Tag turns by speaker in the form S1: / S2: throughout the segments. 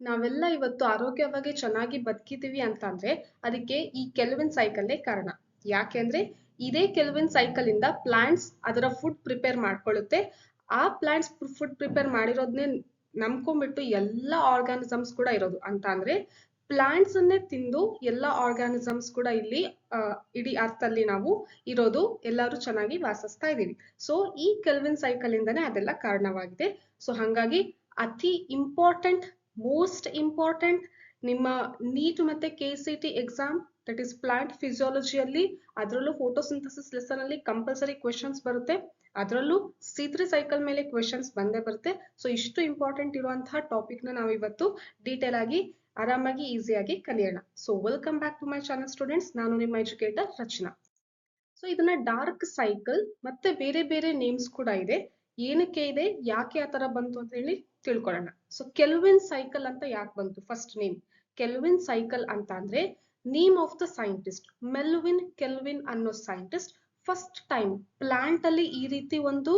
S1: ನಾವೆಲ್ಲ ಇವತ್ತು ಆರೋಗ್ಯವಾಗಿ ಚೆನ್ನಾಗಿ ಬದುಕಿದೀವಿ ಅಂತಂದ್ರೆ ಅದಕ್ಕೆ ಈ ಕೆಲ್ವಿನ್ ಸೈಕಲ್ಲೇ ಕಾರಣ. ಯಾಕೆಂದ್ರೆ ಇದೇ ಕೆಲ್ವಿನ್ ಸೈಕಲ್ ಇಂದ ಪ್ಲಾಂಟ್ಸ್ ಅದರ ಫುಡ್ ಪ್ರಿಪೇರ್ ಮಾಡ್ಕೊಳ್ಳುತ್ತೆ. ಆ ಪ್ಲಾಂಟ್ಸ್ ಫುಡ್ ಪ್ರಿಪೇರ್ ಮಾಡಿರೋದ್ನೇ ನಂಬ್ಕೊಂಡ್ಬಿಟ್ಟು ಎಲ್ಲ ಆರ್ಗಾನಿಸಮ್ಸ್ ಕೂಡ ಇರೋದು ಅಂತ ಅಂದ್ರೆ ಪ್ಲಾಂಟ್ಸ್ ಅನ್ನೇ ತಿಂದು ಎಲ್ಲ ಆರ್ಗಾನಿಸಮ್ಸ್ ಕೂಡ ಇಲ್ಲಿ ಇಡೀ ಅರ್ಥಲ್ಲಿ ನಾವು ಇರೋದು, ಎಲ್ಲರೂ ಚೆನ್ನಾಗಿ ವಾಸಿಸ್ತಾ ಇದೀವಿ. ಸೊ ಈ ಕೆಲ್ವಿನ್ ಸೈಕಲ್ ಇಂದಾನೆ ಅದೆಲ್ಲ ಕಾರಣವಾಗಿದೆ. ಸೊ ಹಾಗಾಗಿ ಅತಿ ಇಂಪಾರ್ಟೆಂಟ್, ಮೋಸ್ಟ್ ಇಂಪಾರ್ಟೆಂಟ್ ನಿಮ್ಮ ನೀಟ್ ಮತ್ತೆ KCT exam, that is plant ಫಿಸಿಯಾಲಜಿಯಲ್ಲಿ, ಅದರಲ್ಲೂ ಫೋಟೋಸಿಂಥಸಿಸ್ ಲೆಸನ್ ಅಲ್ಲಿ ಕಂಪಲ್ಸರಿ ಕ್ವೆಶನ್ಸ್ ಬರುತ್ತೆ. ಅದರಲ್ಲೂ C3 ಸೈಕಲ್ ಮೇಲೆ ಕ್ವೆಶನ್ಸ್ ಬಂದೇ ಬರುತ್ತೆ. ಸೊ ಇಷ್ಟು ಇಂಪಾರ್ಟೆಂಟ್ ಇರುವಂತಹ ಟಾಪಿಕ್ ನ ನಾವು ಇವತ್ತು ಡೀಟೇಲ್ ಆಗಿ ಆರಾಮಾಗಿ ಈಸಿಯಾಗಿ ಕಲಿಯೋಣ. So welcome back to my channel students, ನಾನು ನಿಮ್ಮ ಎಜುಕೇಟರ್ ರಚನಾ. ಸೊ ಇದನ್ನ ಡಾರ್ಕ್ ಸೈಕಲ್ ಮತ್ತೆ ಬೇರೆ ಬೇರೆ ನೇಮ್ಸ್ ಕೂಡ ಇದೆ. ಏನಕ್ಕೆ ಇದೆ, ಯಾಕೆ ಆತರ ಬಂತು ಅಂತ ಹೇಳಿ ತಿಳ್ಕೊಳ್ಳೋಣ. ಸೊ ಕೆಲ್ವಿನ್ ಸೈಕಲ್ ಅಂತ ಯಾಕೆ ಬಂತು? ಫಸ್ಟ್ ನೇಮ್ ಕೆಲ್ವಿನ್ ಸೈಕಲ್ ಅಂತ ಅಂದ್ರೆ name of the scientist Melvin kelvin ಅನ್ನೋ ಸೈಂಟಿಸ್ಟ್ ಫಸ್ಟ್ ಟೈಮ್ ಪ್ಲಾಂಟ್ ಅಲ್ಲಿ ಈ ರೀತಿ ಒಂದು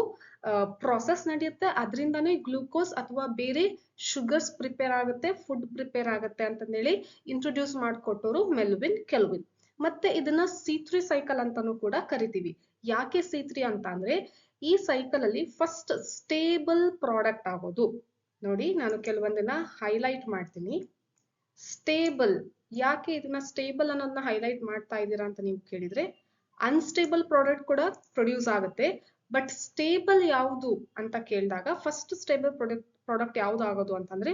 S1: ಪ್ರಾಸೆಸ್ ನಡೆಯುತ್ತೆ, ಅದರಿಂದಾನೇ ಗ್ಲೂಕೋಸ್ ಅಥವಾ ಬೇರೆ ಶುಗರ್ಸ್ ಪ್ರಿಪೇರ್ ಆಗುತ್ತೆ, ಫುಡ್ ಪ್ರಿಪೇರ್ ಆಗುತ್ತೆ ಅಂತಂದೇಳಿ ಇಂಟ್ರೊಡ್ಯೂಸ್ ಮಾಡಿಕೊಟ್ಟವರು ಮೆಲ್ವಿನ್ ಕೆಲ್ವಿನ್. ಮತ್ತೆ ಇದನ್ನ C3 ಸೈಕಲ್ ಅಂತಾನೂ ಕೂಡ ಕರಿತೀವಿ. ಯಾಕೆ C3 ಅಂತ ಅಂದ್ರೆ ಈ ಸೈಕಲ್ ಅಲ್ಲಿ ಫಸ್ಟ್ ಸ್ಟೇಬಲ್ ಪ್ರಾಡಕ್ಟ್ ಆಗೋದು. ನೋಡಿ, ನಾನು ಕೆಲವೊಂದನ್ನ ಹೈಲೈಟ್ ಮಾಡ್ತೀನಿ. ಸ್ಟೇಬಲ್, ಯಾಕೆ ಇದನ್ನ ಸ್ಟೇಬಲ್ ಅನ್ನೋದನ್ನ ಹೈಲೈಟ್ ಮಾಡ್ತಾ ಇದ್ದೀರಾ ಅಂತ ನೀವು ಕೇಳಿದ್ರೆ, ಅನ್ಸ್ಟೇಬಲ್ ಪ್ರಾಡಕ್ಟ್ ಕೂಡ ಪ್ರೊಡ್ಯೂಸ್ ಆಗುತ್ತೆ, ಬಟ್ ಸ್ಟೇಬಲ್ ಯಾವುದು ಅಂತ ಕೇಳಿದಾಗ ಫಸ್ಟ್ ಸ್ಟೇಬಲ್ ಪ್ರಾಡಕ್ಟ್ ಯಾವ್ದು ಆಗೋದು ಅಂತಂದ್ರೆ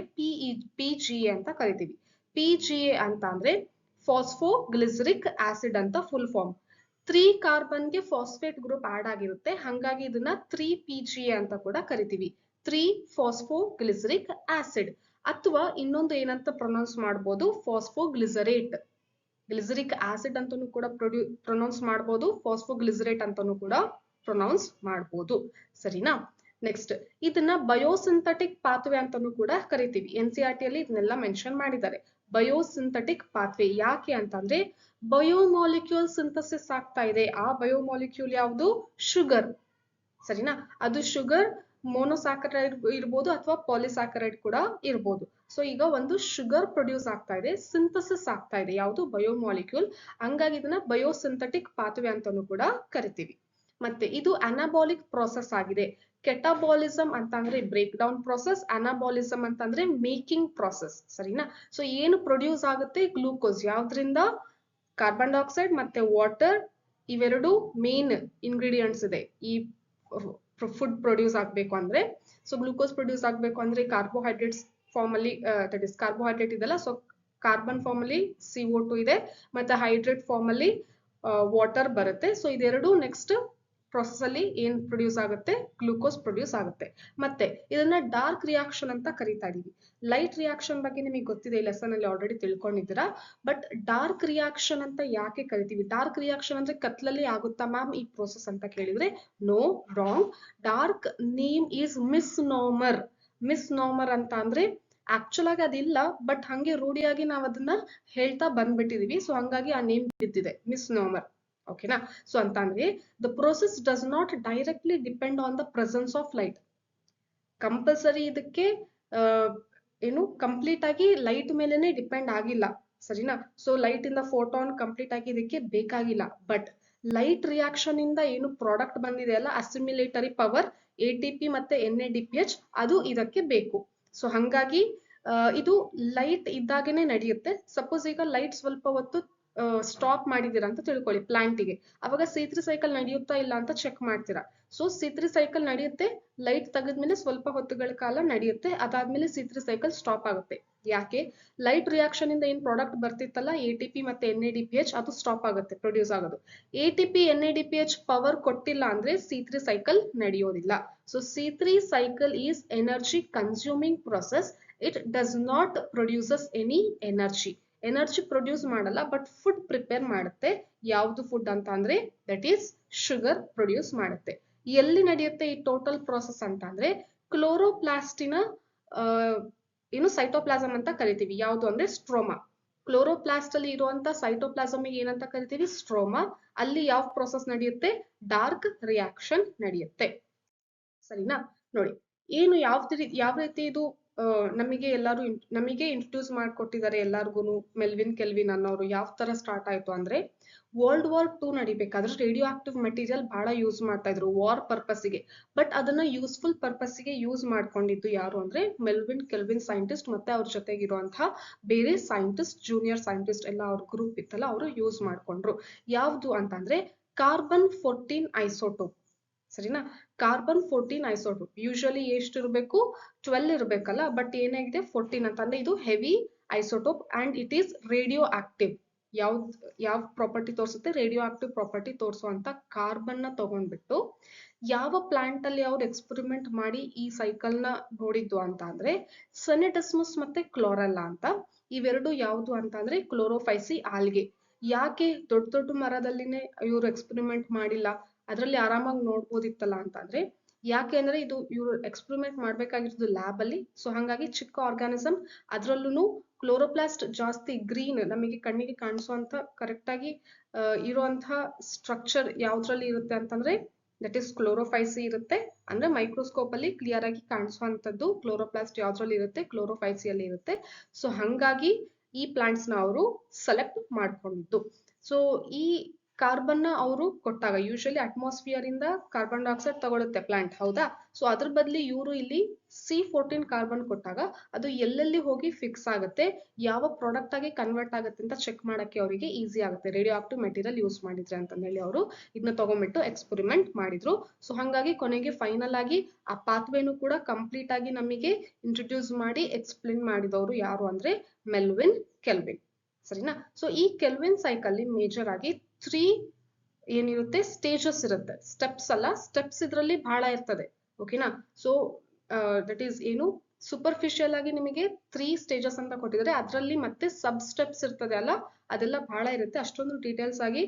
S1: PGA ಅಂತ ಕರಿತೀವಿ. PGA ಅಂತ ಅಂದ್ರೆ ಫಾಸ್ಫೋಗ್ಲಿಸರಿಕ್ ಆಸಿಡ್ ಅಂತ ಫುಲ್ ಫಾರ್ಮ್. 3 ಕಾರ್ಬನ್ಗೆ ಫಾಸ್ಫೇಟ್ ಗ್ರೂಪ್ ಆಡ್ ಆಗಿರುತ್ತೆ, ಹಾಗಾಗಿ ಇದನ್ನ 3PGA ಅಂತ ಕೂಡ ಕರಿತೀವಿ, 3 ಫಾಸ್ಫೋಗ್ಲಿಸರಿಕ್ ಆಸಿಡ್. ಅಥವಾ ಇನ್ನೊಂದು ಏನಂತ ಪ್ರೊನೌನ್ಸ್ ಮಾಡಬಹುದು, ಫಾಸ್ಫೋಗ್ಲಿಸರೇಟ್. ಗ್ಲಿಸರಿಕ್ ಆಸಿಡ್ ಅಂತಾನೂ ಕೂಡ ಪ್ರೊನೌನ್ಸ್ ಮಾಡಬಹುದು, ಫಾಸ್ಫೋಗ್ಲಿಸರೇಟ್ ಅಂತಾನೂ ಕೂಡ ಪ್ರೊನೌನ್ಸ್ ಮಾಡಬಹುದು. ಸರಿನಾ? ನೆಕ್ಸ್ಟ್ ಇದನ್ನ ಬಯೋಸಿಂಥೆಟಿಕ್ ಪಾತ್ವೆ ಅಂತಾನೂ ಕೂಡ ಕರಿತೀವಿ. NCERT ಅಲ್ಲಿ ಇದನ್ನೆಲ್ಲ ಮೆನ್ಷನ್ ಮಾಡಿದ್ದಾರೆ. ಬಯೋಸಿಂಥೆಟಿಕ್ ಪಾತ್ವೆ ಯಾಕೆ ಅಂತಂದ್ರೆ ಬಯೋಮಾಲಿಕ್ಯೂಲ್ ಸಿಂಥಸಿಸ್ ಆಗ್ತಾ ಇದೆ. ಆ ಬಯೋಮಾಲಿಕ್ಯೂಲ್ ಯಾವುದು? ಶುಗರ್. ಸರಿನಾ? ಅದು ಶುಗರ್ ಮೋನೋಸ್ಯಾಕರೈಡ್ ಇರ್ಬೋದು ಅಥವಾ ಪಾಲಿಸ್ಯಾಕರೈಡ್ ಕೂಡ ಇರ್ಬೋದು. ಸೊ ಈಗ ಒಂದು ಶುಗರ್ ಪ್ರೊಡ್ಯೂಸ್ ಆಗ್ತಾ ಇದೆ, ಸಿಂಥಸಿಸ್ ಆಗ್ತಾ ಇದೆ, ಯಾವುದು? ಬಯೋಮಾಲಿಕ್ಯೂಲ್. ಹಂಗಾಗಿ ಇದನ್ನ ಬಯೋಸಿಂಥೆಟಿಕ್ ಪಾತ್ವೆ ಅಂತಾನೂ ಕೂಡ ಕರಿತೀವಿ. ಮತ್ತೆ ಇದು ಅನಾಬಾಲಿಕ್ ಪ್ರಾಸೆಸ್ ಆಗಿದೆ. ಕೆಟಾಬಾಲಿಸಮ್ ಅಂತ ಅಂದ್ರೆ ಬ್ರೇಕ್ ಡೌನ್ ಪ್ರಾಸೆಸ್, ಅನಾಬಾಲಿಸಮ್ ಅಂತಂದ್ರೆ ಮೇಕಿಂಗ್ ಪ್ರಾಸೆಸ್. ಸರಿನಾ? ಸೊ ಏನು ಪ್ರೊಡ್ಯೂಸ್ ಆಗುತ್ತೆ? ಗ್ಲೂಕೋಸ್. ಯಾವ್ದ್ರಿಂದ? ಕಾರ್ಬನ್ ಡೈಆಕ್ಸೈಡ್ ಮತ್ತೆ ವಾಟರ್, ಇವೆರಡು ಮೇನ್ ಇಂಗ್ರೀಡಿಯೆಂಟ್ಸ್ ಇದೆ ಈ ಫುಡ್ ಪ್ರೊಡ್ಯೂಸ್ ಆಗ್ಬೇಕು ಅಂದ್ರೆ. ಸೊ ಗ್ಲೂಕೋಸ್ ಪ್ರೊಡ್ಯೂಸ್ ಆಗ್ಬೇಕು ಅಂದ್ರೆ ಕಾರ್ಬೋಹೈಡ್ರೇಟ್ಸ್ ಫಾರ್ಮ್ ಅಲ್ಲಿ, ದಟ್ ಇಸ್ ಕಾರ್ಬೋಹೈಡ್ರೇಟ್ ಇದೆಲ್ಲ, ಸೊ ಕಾರ್ಬನ್ ಫಾರ್ಮ್ ಅಲ್ಲಿ CO2 ಇದೆ, ಮತ್ತೆ ಹೈಡ್ರೇಟ್ ಫಾರ್ಮ್ ಅಲ್ಲಿ ವಾಟರ್ ಬರುತ್ತೆ. ಸೊ ಇದೆರಡು ನೆಕ್ಸ್ಟ್ ಪ್ರೊಸೆಸ್ ಅಲ್ಲಿ ಏನ್ ಪ್ರೊಡ್ಯೂಸ್ ಆಗುತ್ತೆ? ಗ್ಲೂಕೋಸ್ ಪ್ರೊಡ್ಯೂಸ್ ಆಗುತ್ತೆ. ಮತ್ತೆ ಇದನ್ನ ಡಾರ್ಕ್ ರಿಯಾಕ್ಷನ್ ಅಂತ ಕರಿತಾ ಇದೀವಿ. ಲೈಟ್ ರಿಯಾಕ್ಷನ್ ಬಗ್ಗೆ ನಿಮಗೆ ಗೊತ್ತಿದೆ, ಈ ಲೆಸನ್ ಅಲ್ಲಿ ಆಲ್ರೆಡಿ ತಿಳ್ಕೊಂಡಿದ್ದೀರಾ. ಬಟ್ ಡಾರ್ಕ್ ರಿಯಾಕ್ಷನ್ ಅಂತ ಯಾಕೆ ಕರಿತೀವಿ? ಡಾರ್ಕ್ ರಿಯಾಕ್ಷನ್ ಅಂದ್ರೆ ಕತ್ಲಲ್ಲಿ ಆಗುತ್ತಾ ಮ್ಯಾಮ್ ಈ ಪ್ರೋಸೆಸ್ ಅಂತ ಕೇಳಿದ್ರೆ, no, wrong. Dark name is misnomer. Misnomer ಅಂತ ಅಂದ್ರೆ ಆಕ್ಚುಲ್ ಆಗಿ ಅದಿಲ್ಲ, ಬಟ್ ಹಂಗೆ ರೂಢಿಯಾಗಿ ನಾವ್ ಅದನ್ನ ಹೇಳ್ತಾ ಬಂದ್ಬಿಟ್ಟಿದೀವಿ. ಸೊ ಹಂಗಾಗಿ ಆ ನೇಮ್ ಬಿದ್ದಿದೆ, ಮಿಸ್ನೋಮರ್. ಓಕೆನಾ? ಸೊ ಅಂತ ಅಂದ್ರೆ the process does not directly depend on the presence of light. Compulsory ಇದಕ್ಕೆ ಏನು ಕಂಪ್ಲೀಟ್ ಆಗಿ ಲೈಟ್ ಮೇಲೆನೆ ಡಿಪೆಂಡ್ ಆಗಿಲ್ಲ. ಸರಿನಾ? ಸೊ ಲೈಟ್ ಇಂದ ಫೋಟಾನ್ ಕಂಪ್ಲೀಟ್ ಆಗಿ ಇದಕ್ಕೆ ಬೇಕಾಗಿಲ್ಲ. ಬಟ್ ಲೈಟ್ ರಿಯಾಕ್ಷನ್ ಇಂದ ಏನು ಪ್ರಾಡಕ್ಟ್ ಬಂದಿದೆ ಅಲ್ಲ, ಅಸಿಮಿಲೇಟರಿ ಪವರ್ ATP ಮತ್ತೆ NADPH, ಅದು ಇದಕ್ಕೆ ಬೇಕು. ಸೊ ಹಂಗಾಗಿ ಇದು ಲೈಟ್ ಇದ್ದಾಗೇನೆ ನಡೆಯುತ್ತೆ. ಸಪೋಸ್ ಈಗ ಲೈಟ್ ಸ್ವಲ್ಪ ಹೊತ್ತು ಸ್ಟಾಪ್ ಮಾಡಿದೀರಾ ಅಂತ ತಿಳ್ಕೊಳ್ಳಿ ಪ್ಲಾಂಟಿಗೆ, ಅವಾಗ C3 ಸೈಕಲ್ ನಡೆಯುತ್ತಾ ಇಲ್ಲ ಅಂತ ಚೆಕ್ ಮಾಡ್ತೀರಾ. ಸೊ C3 ಸೈಕಲ್ ನಡೆಯುತ್ತೆ, ಲೈಟ್ ತೆಗೆದ್ಮೇಲೆ ಸ್ವಲ್ಪ ಹೊತ್ತುಗಳ ಕಾಲ ನಡೆಯುತ್ತೆ, ಅದಾದ್ಮೇಲೆ C3 ಸೈಕಲ್ ಸ್ಟಾಪ್ ಆಗುತ್ತೆ. ಯಾಕೆ? ಲೈಟ್ ರಿಯಾಕ್ಷನ್ ಇಂದ ಏನ್ ಪ್ರಾಡಕ್ಟ್ ಬರ್ತಿತ್ತಲ್ಲ, ATP ಮತ್ತೆ NADPH, ಅದು ಸ್ಟಾಪ್ ಆಗುತ್ತೆ ಪ್ರೊಡ್ಯೂಸ್ ಆಗೋದು. ATP NADPH ಪವರ್ ಕೊಟ್ಟಿಲ್ಲ ಅಂದ್ರೆ C3 ಸೈಕಲ್ ನಡೆಯೋದಿಲ್ಲ. So C3 cycle is energy consuming process. It does not produces any energy produce ಮಾಡಲ್ಲ, ಬಟ್ ಫುಡ್ ಪ್ರಿಪೇರ್ ಮಾಡುತ್ತೆ. ಯಾವ್ದು ಫುಡ್ ಅಂತ ಅಂದ್ರೆ ದಟ್ ಈಸ್ ಶುಗರ್ ಪ್ರೊಡ್ಯೂಸ್ ಮಾಡುತ್ತೆ. ಎಲ್ಲಿ ನಡೆಯುತ್ತೆ ಈ ಟೋಟಲ್ ಪ್ರಾಸೆಸ್ ಅಂತ ಅಂದ್ರೆ ಕ್ಲೋರೋಪ್ಲಾಸ್ಟಿನ ಏನು ಸೈಟೋಪ್ಲಾಸಮ್ ಅಂತ ಕರಿತೀವಿ. ಯಾವುದು ಅಂದ್ರೆ ಸ್ಟ್ರೋಮಾ. ಕ್ಲೋರೋಪ್ಲಾಸ್ಟ್ ಅಲ್ಲಿ ಇರುವಂತ ಸೈಟೋಪ್ಲಾಸಮ್ ಏನಂತ ಕರಿತೀವಿ? ಸ್ಟ್ರೋಮಾ. ಅಲ್ಲಿ ಯಾವ ಪ್ರಾಸೆಸ್ ನಡೆಯುತ್ತೆ? ಡಾರ್ಕ್ ರಿಯಾಕ್ಷನ್ ನಡೆಯುತ್ತೆ. ಸರಿನಾ? ನೋಡಿ, ಏನು ಯಾವ ರೀತಿ ಇದು ನಮಗೆ ಇಂಟ್ರೊಡ್ಯೂಸ್ ಮಾಡ್ಕೊಟ್ಟಿದ್ದಾರೆ ಎಲ್ಲಾರ್ಗು ಮೆಲ್ವಿನ್ ಕೆಲ್ವಿನ್ ಅನ್ನೋರು. ಯಾವ ತರ ಸ್ಟಾರ್ಟ್ ಆಯ್ತು ಅಂದ್ರೆ World War II ನಡಿಬೇಕಾದ್ರೆ ರೇಡಿಯೋ ಆಕ್ಟಿವ್ ಮೆಟೀರಿಯಲ್ ಬಹಳ ಯೂಸ್ ಮಾಡ್ತಾ ಇದ್ರು ವಾರ್ ಪರ್ಪಸ್ಗೆ. ಬಟ್ ಅದನ್ನ ಯೂಸ್ಫುಲ್ ಪರ್ಪಸ್ಗೆ ಯೂಸ್ ಮಾಡ್ಕೊಂಡಿದ್ದು ಯಾರು ಅಂದ್ರೆ ಮೆಲ್ವಿನ್ ಕೆಲ್ವಿನ್ ಸೈಂಟಿಸ್ಟ್ ಮತ್ತೆ ಅವ್ರ ಜೊತೆಗಿರುವಂತಹ ಬೇರೆ ಸೈಂಟಿಸ್ಟ್, ಜೂನಿಯರ್ ಸೈಂಟಿಸ್ಟ್ ಎಲ್ಲ ಅವ್ರ ಗ್ರೂಪ್ ಇತ್ತಲ್ಲ ಅವರು ಯೂಸ್ ಮಾಡ್ಕೊಂಡ್ರು. ಯಾವ್ದು ಅಂತಂದ್ರೆ ಕಾರ್ಬನ್-14 ಐಸೋಟೋಪ್. ಸರಿನಾ? ಕಾರ್ಬನ್-14 ಐಸೋಟೋಪ್ ಯೂಶಲಿ ಎಷ್ಟು ಇರಬೇಕು? 12 ಇರಬೇಕಲ್ಲ, ಬಟ್ ಏನಾಗಿದೆ 14 ಅಂತಂದ್ರೆ ಇದು heavy isotope and it is radio active. ಯಾವ ಪ್ರಾಪರ್ಟಿ ತೋರಿಸುತ್ತೆ? ರೇಡಿಯೋ ಆಕ್ಟಿವ್ ಪ್ರಾಪರ್ಟಿ ತೋರಿಸುವಂತ ಕಾರ್ಬನ್ ನ ತಗೊಂಡ್ಬಿಟ್ಟು ಯಾವ ಪ್ಲಾಂಟ್ ಅಲ್ಲಿ ಅವ್ರು ಎಕ್ಸ್ಪೆರಿಮೆಂಟ್ ಮಾಡಿ ಈ ಸೈಕಲ್ ನ ನೋಡಿದ್ದು ಅಂತ ಅಂದ್ರೆ ಸೆನೆಟಸ್ಮಸ್ ಮತ್ತೆ ಕ್ಲೋರೆಲ್ಲಾ ಅಂತ. ಇವೆರಡು ಯಾವ್ದು ಅಂತ ಅಂದ್ರೆ ಕ್ಲೋರೋಫೈಸಿ ಆಲ್ಗೆ. ಯಾಕೆ ದೊಡ್ಡ ದೊಡ್ಡ ಮರದಲ್ಲಿನೇ ಇವ್ರು ಎಕ್ಸ್ಪೆರಿಮೆಂಟ್ ಮಾಡಿಲ್ಲ, ಅದ್ರಲ್ಲಿ ಆರಾಮಾಗಿ ನೋಡ್ಬೋದಿತ್ತಲ್ಲ ಅಂತಂದ್ರೆ ಯಾಕೆ ಅಂದ್ರೆ ಇದು ಇವ್ರು ಎಕ್ಸ್ಪೆರಿಮೆಂಟ್ ಮಾಡ್ಬೇಕಾಗಿರೋದು ಲ್ಯಾಬ್ ಅಲ್ಲಿ. ಸೊ ಹಂಗಾಗಿ ಚಿಕ್ಕ ಆರ್ಗಾನಿಸಮ್, ಅದ್ರಲ್ಲೂ ಕ್ಲೋರೋಪ್ಲಾಸ್ಟ್ ಜಾಸ್ತಿ ಗ್ರೀನ್ ನಮಗೆ ಕಣ್ಣಿಗೆ ಕಾಣಿಸುವಂತ ಕರೆಕ್ಟ್ ಆಗಿ ಇರುವಂತಹ ಸ್ಟ್ರಕ್ಚರ್ ಯಾವ್ದ್ರಲ್ಲಿ ಇರುತ್ತೆ ಅಂತಂದ್ರೆ ದಟ್ ಈಸ್ ಕ್ಲೋರೋಫೈಸಿ ಇರುತ್ತೆ. ಅಂದ್ರೆ ಮೈಕ್ರೋಸ್ಕೋಪ್ ಅಲ್ಲಿ ಕ್ಲಿಯರ್ ಆಗಿ ಕಾಣಿಸುವಂತದ್ದು ಕ್ಲೋರೋಪ್ಲಾಸ್ಟ್ ಯಾವ್ದ್ರಲ್ಲಿ ಇರುತ್ತೆ? ಕ್ಲೋರೋಫೈಸಿಯಲ್ಲಿ ಇರುತ್ತೆ. ಸೊ ಹಂಗಾಗಿ ಈ ಪ್ಲಾಂಟ್ಸ್ ನ ಅವರು ಸೆಲೆಕ್ಟ್ ಮಾಡ್ಕೊಂಡಿದ್ದು. ಸೊ ಈ ಕಾರ್ಬನ್ ನ ಅವರು ಕೊಟ್ಟಾಗ ಯೂಶಲಿ ಅಟ್ಮಾಸ್ಫಿಯರ್ ಇಂದ ಕಾರ್ಬನ್ ಡೈಆಕ್ಸೈಡ್ ತಗೊಳುತ್ತೆ ಪ್ಲಾಂಟ್, ಹೌದಾ? ಸೊ ಅದ್ರ ಬದಲಿ ಇವರು ಇಲ್ಲಿ C14 ಕಾರ್ಬನ್ ಕೊಟ್ಟಾಗ ಅದು ಎಲ್ಲೆಲ್ಲಿ ಹೋಗಿ ಫಿಕ್ಸ್ ಆಗುತ್ತೆ, ಯಾವ ಪ್ರಾಡಕ್ಟ್ ಆಗಿ ಕನ್ವರ್ಟ್ ಆಗುತ್ತೆ ಅಂತ ಚೆಕ್ ಮಾಡಕ್ಕೆ ಅವರಿಗೆ ಈಸಿ ಆಗುತ್ತೆ. ರೇಡಿಯೋ ಆಕ್ಟಿವ್ ಮೆಟೀರಿಯಲ್ ಯೂಸ್ ಮಾಡಿದ್ರೆ ಅಂತ ಹೇಳಿ ಅವರು ಇದನ್ನ ತಗೊಂಡ್ಬಿಟ್ಟು ಎಕ್ಸ್ಪೆರಿಮೆಂಟ್ ಮಾಡಿದ್ರು. ಸೊ ಹಂಗಾಗಿ ಕೊನೆಗೆ ಫೈನಲ್ ಆಗಿ ಆ ಪಾತ್ವೇನು ಕೂಡ ಕಂಪ್ಲೀಟ್ ಆಗಿ ನಮಗೆ ಇಂಟ್ರೊಡ್ಯೂಸ್ ಮಾಡಿ ಎಕ್ಸ್ಪ್ಲೇನ್ ಮಾಡಿದವರು ಯಾರು ಅಂದ್ರೆ ಮೆಲ್ವಿನ್ ಕೆಲ್ವಿನ್. ಸರಿನಾ? ಸೊ ಈ ಕೆಲ್ವಿನ್ ಸೈಕಲ್ ಮೇಜರ್ ಆಗಿ 3 ಏನಿರುತ್ತೆ? ಸ್ಟೇಜಸ್ ಇರುತ್ತೆ, ಸ್ಟೆಪ್ಸ್ ಅಲ್ಲ. ಸ್ಟೆಪ್ಸ್ ಇದ್ರಲ್ಲಿ ಬಹಳ ಇರ್ತದೆ, ಓಕೆನಾ? ಸೊ ದಟ್ ಈಸ್ ಏನು ಸೂಪರ್ಫಿಷಿಯಲ್ ಆಗಿ ನಿಮಗೆ 3 ಸ್ಟೇಜಸ್ ಅಂತ ಕೊಟ್ಟಿದ್ದಾರೆ. ಅದರಲ್ಲಿ ಮತ್ತೆ ಸಬ್ ಸ್ಟೆಪ್ಸ್ ಇರ್ತದೆ ಅಲ್ಲ, ಅದೆಲ್ಲ ಬಹಳ ಇರುತ್ತೆ. ಅಷ್ಟೊಂದು ಡೀಟೇಲ್ಸ್ ಆಗಿ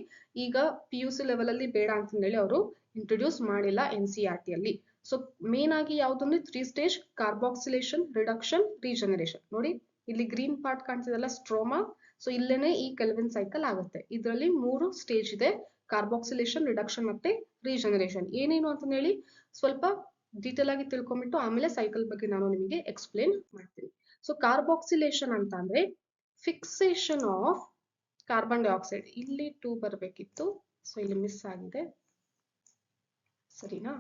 S1: ಈಗ PUC ಲೆವೆಲ್ ಅಲ್ಲಿ ಬೇಡ ಅಂತ ಹೇಳಿ ಅವರು ಇಂಟ್ರೊಡ್ಯೂಸ್ ಮಾಡಿಲ್ಲ NCERT ಅಲ್ಲಿ. ಸೊ ಮೇನ್ ಆಗಿ ಯಾವ್ದಂದ್ರೆ 3 ಸ್ಟೇಜ್: ಕಾರ್ಬಾಕ್ಸಿಲೇಷನ್, ರಿಡಕ್ಷನ್, ರೀಜನರೇಷನ್. ನೋಡಿ ಇಲ್ಲಿ ಗ್ರೀನ್ ಪಾರ್ಟ್ ಕಾಣಿಸಿದಲ್ಲ, ಸ್ಟ್ರೋಮಾ. ಸೊ ಇಲ್ಲೇನೆ ಈ ಕೆಲ್ವಿನ್ ಸೈಕಲ್ ಆಗುತ್ತೆ. ಇದರಲ್ಲಿ 3 ಸ್ಟೇಜ್ ಇದೆ: ಕಾರ್ಬಾಕ್ಸಿಲೇಷನ್, ರಿಡಕ್ಷನ್ ಮತ್ತೆ ರೀಜನರೇಷನ್. ಏನೇನು ಅಂತ ಹೇಳಿ ಸ್ವಲ್ಪ ಡೀಟೇಲ್ ಆಗಿ ತಿಳ್ಕೊಂಡ್ಬಿಟ್ಟು ಆಮೇಲೆ ಸೈಕಲ್ ಬಗ್ಗೆ ನಾನು ನಿಮಗೆ ಎಕ್ಸ್ಪ್ಲೇನ್ ಮಾಡ್ತೀನಿ. ಸೊ ಕಾರ್ಬಾಕ್ಸಿಲೇಷನ್ ಅಂತ ಅಂದ್ರೆ ಫಿಕ್ಸೇಷನ್ ಆಫ್ ಕಾರ್ಬನ್ ಡೈಆಕ್ಸೈಡ್. ಇಲ್ಲಿ 2 ಬರಬೇಕಿತ್ತು, ಸೊ ಇಲ್ಲಿ ಮಿಸ್ ಆಗಿದೆ. ಸರಿನಾ?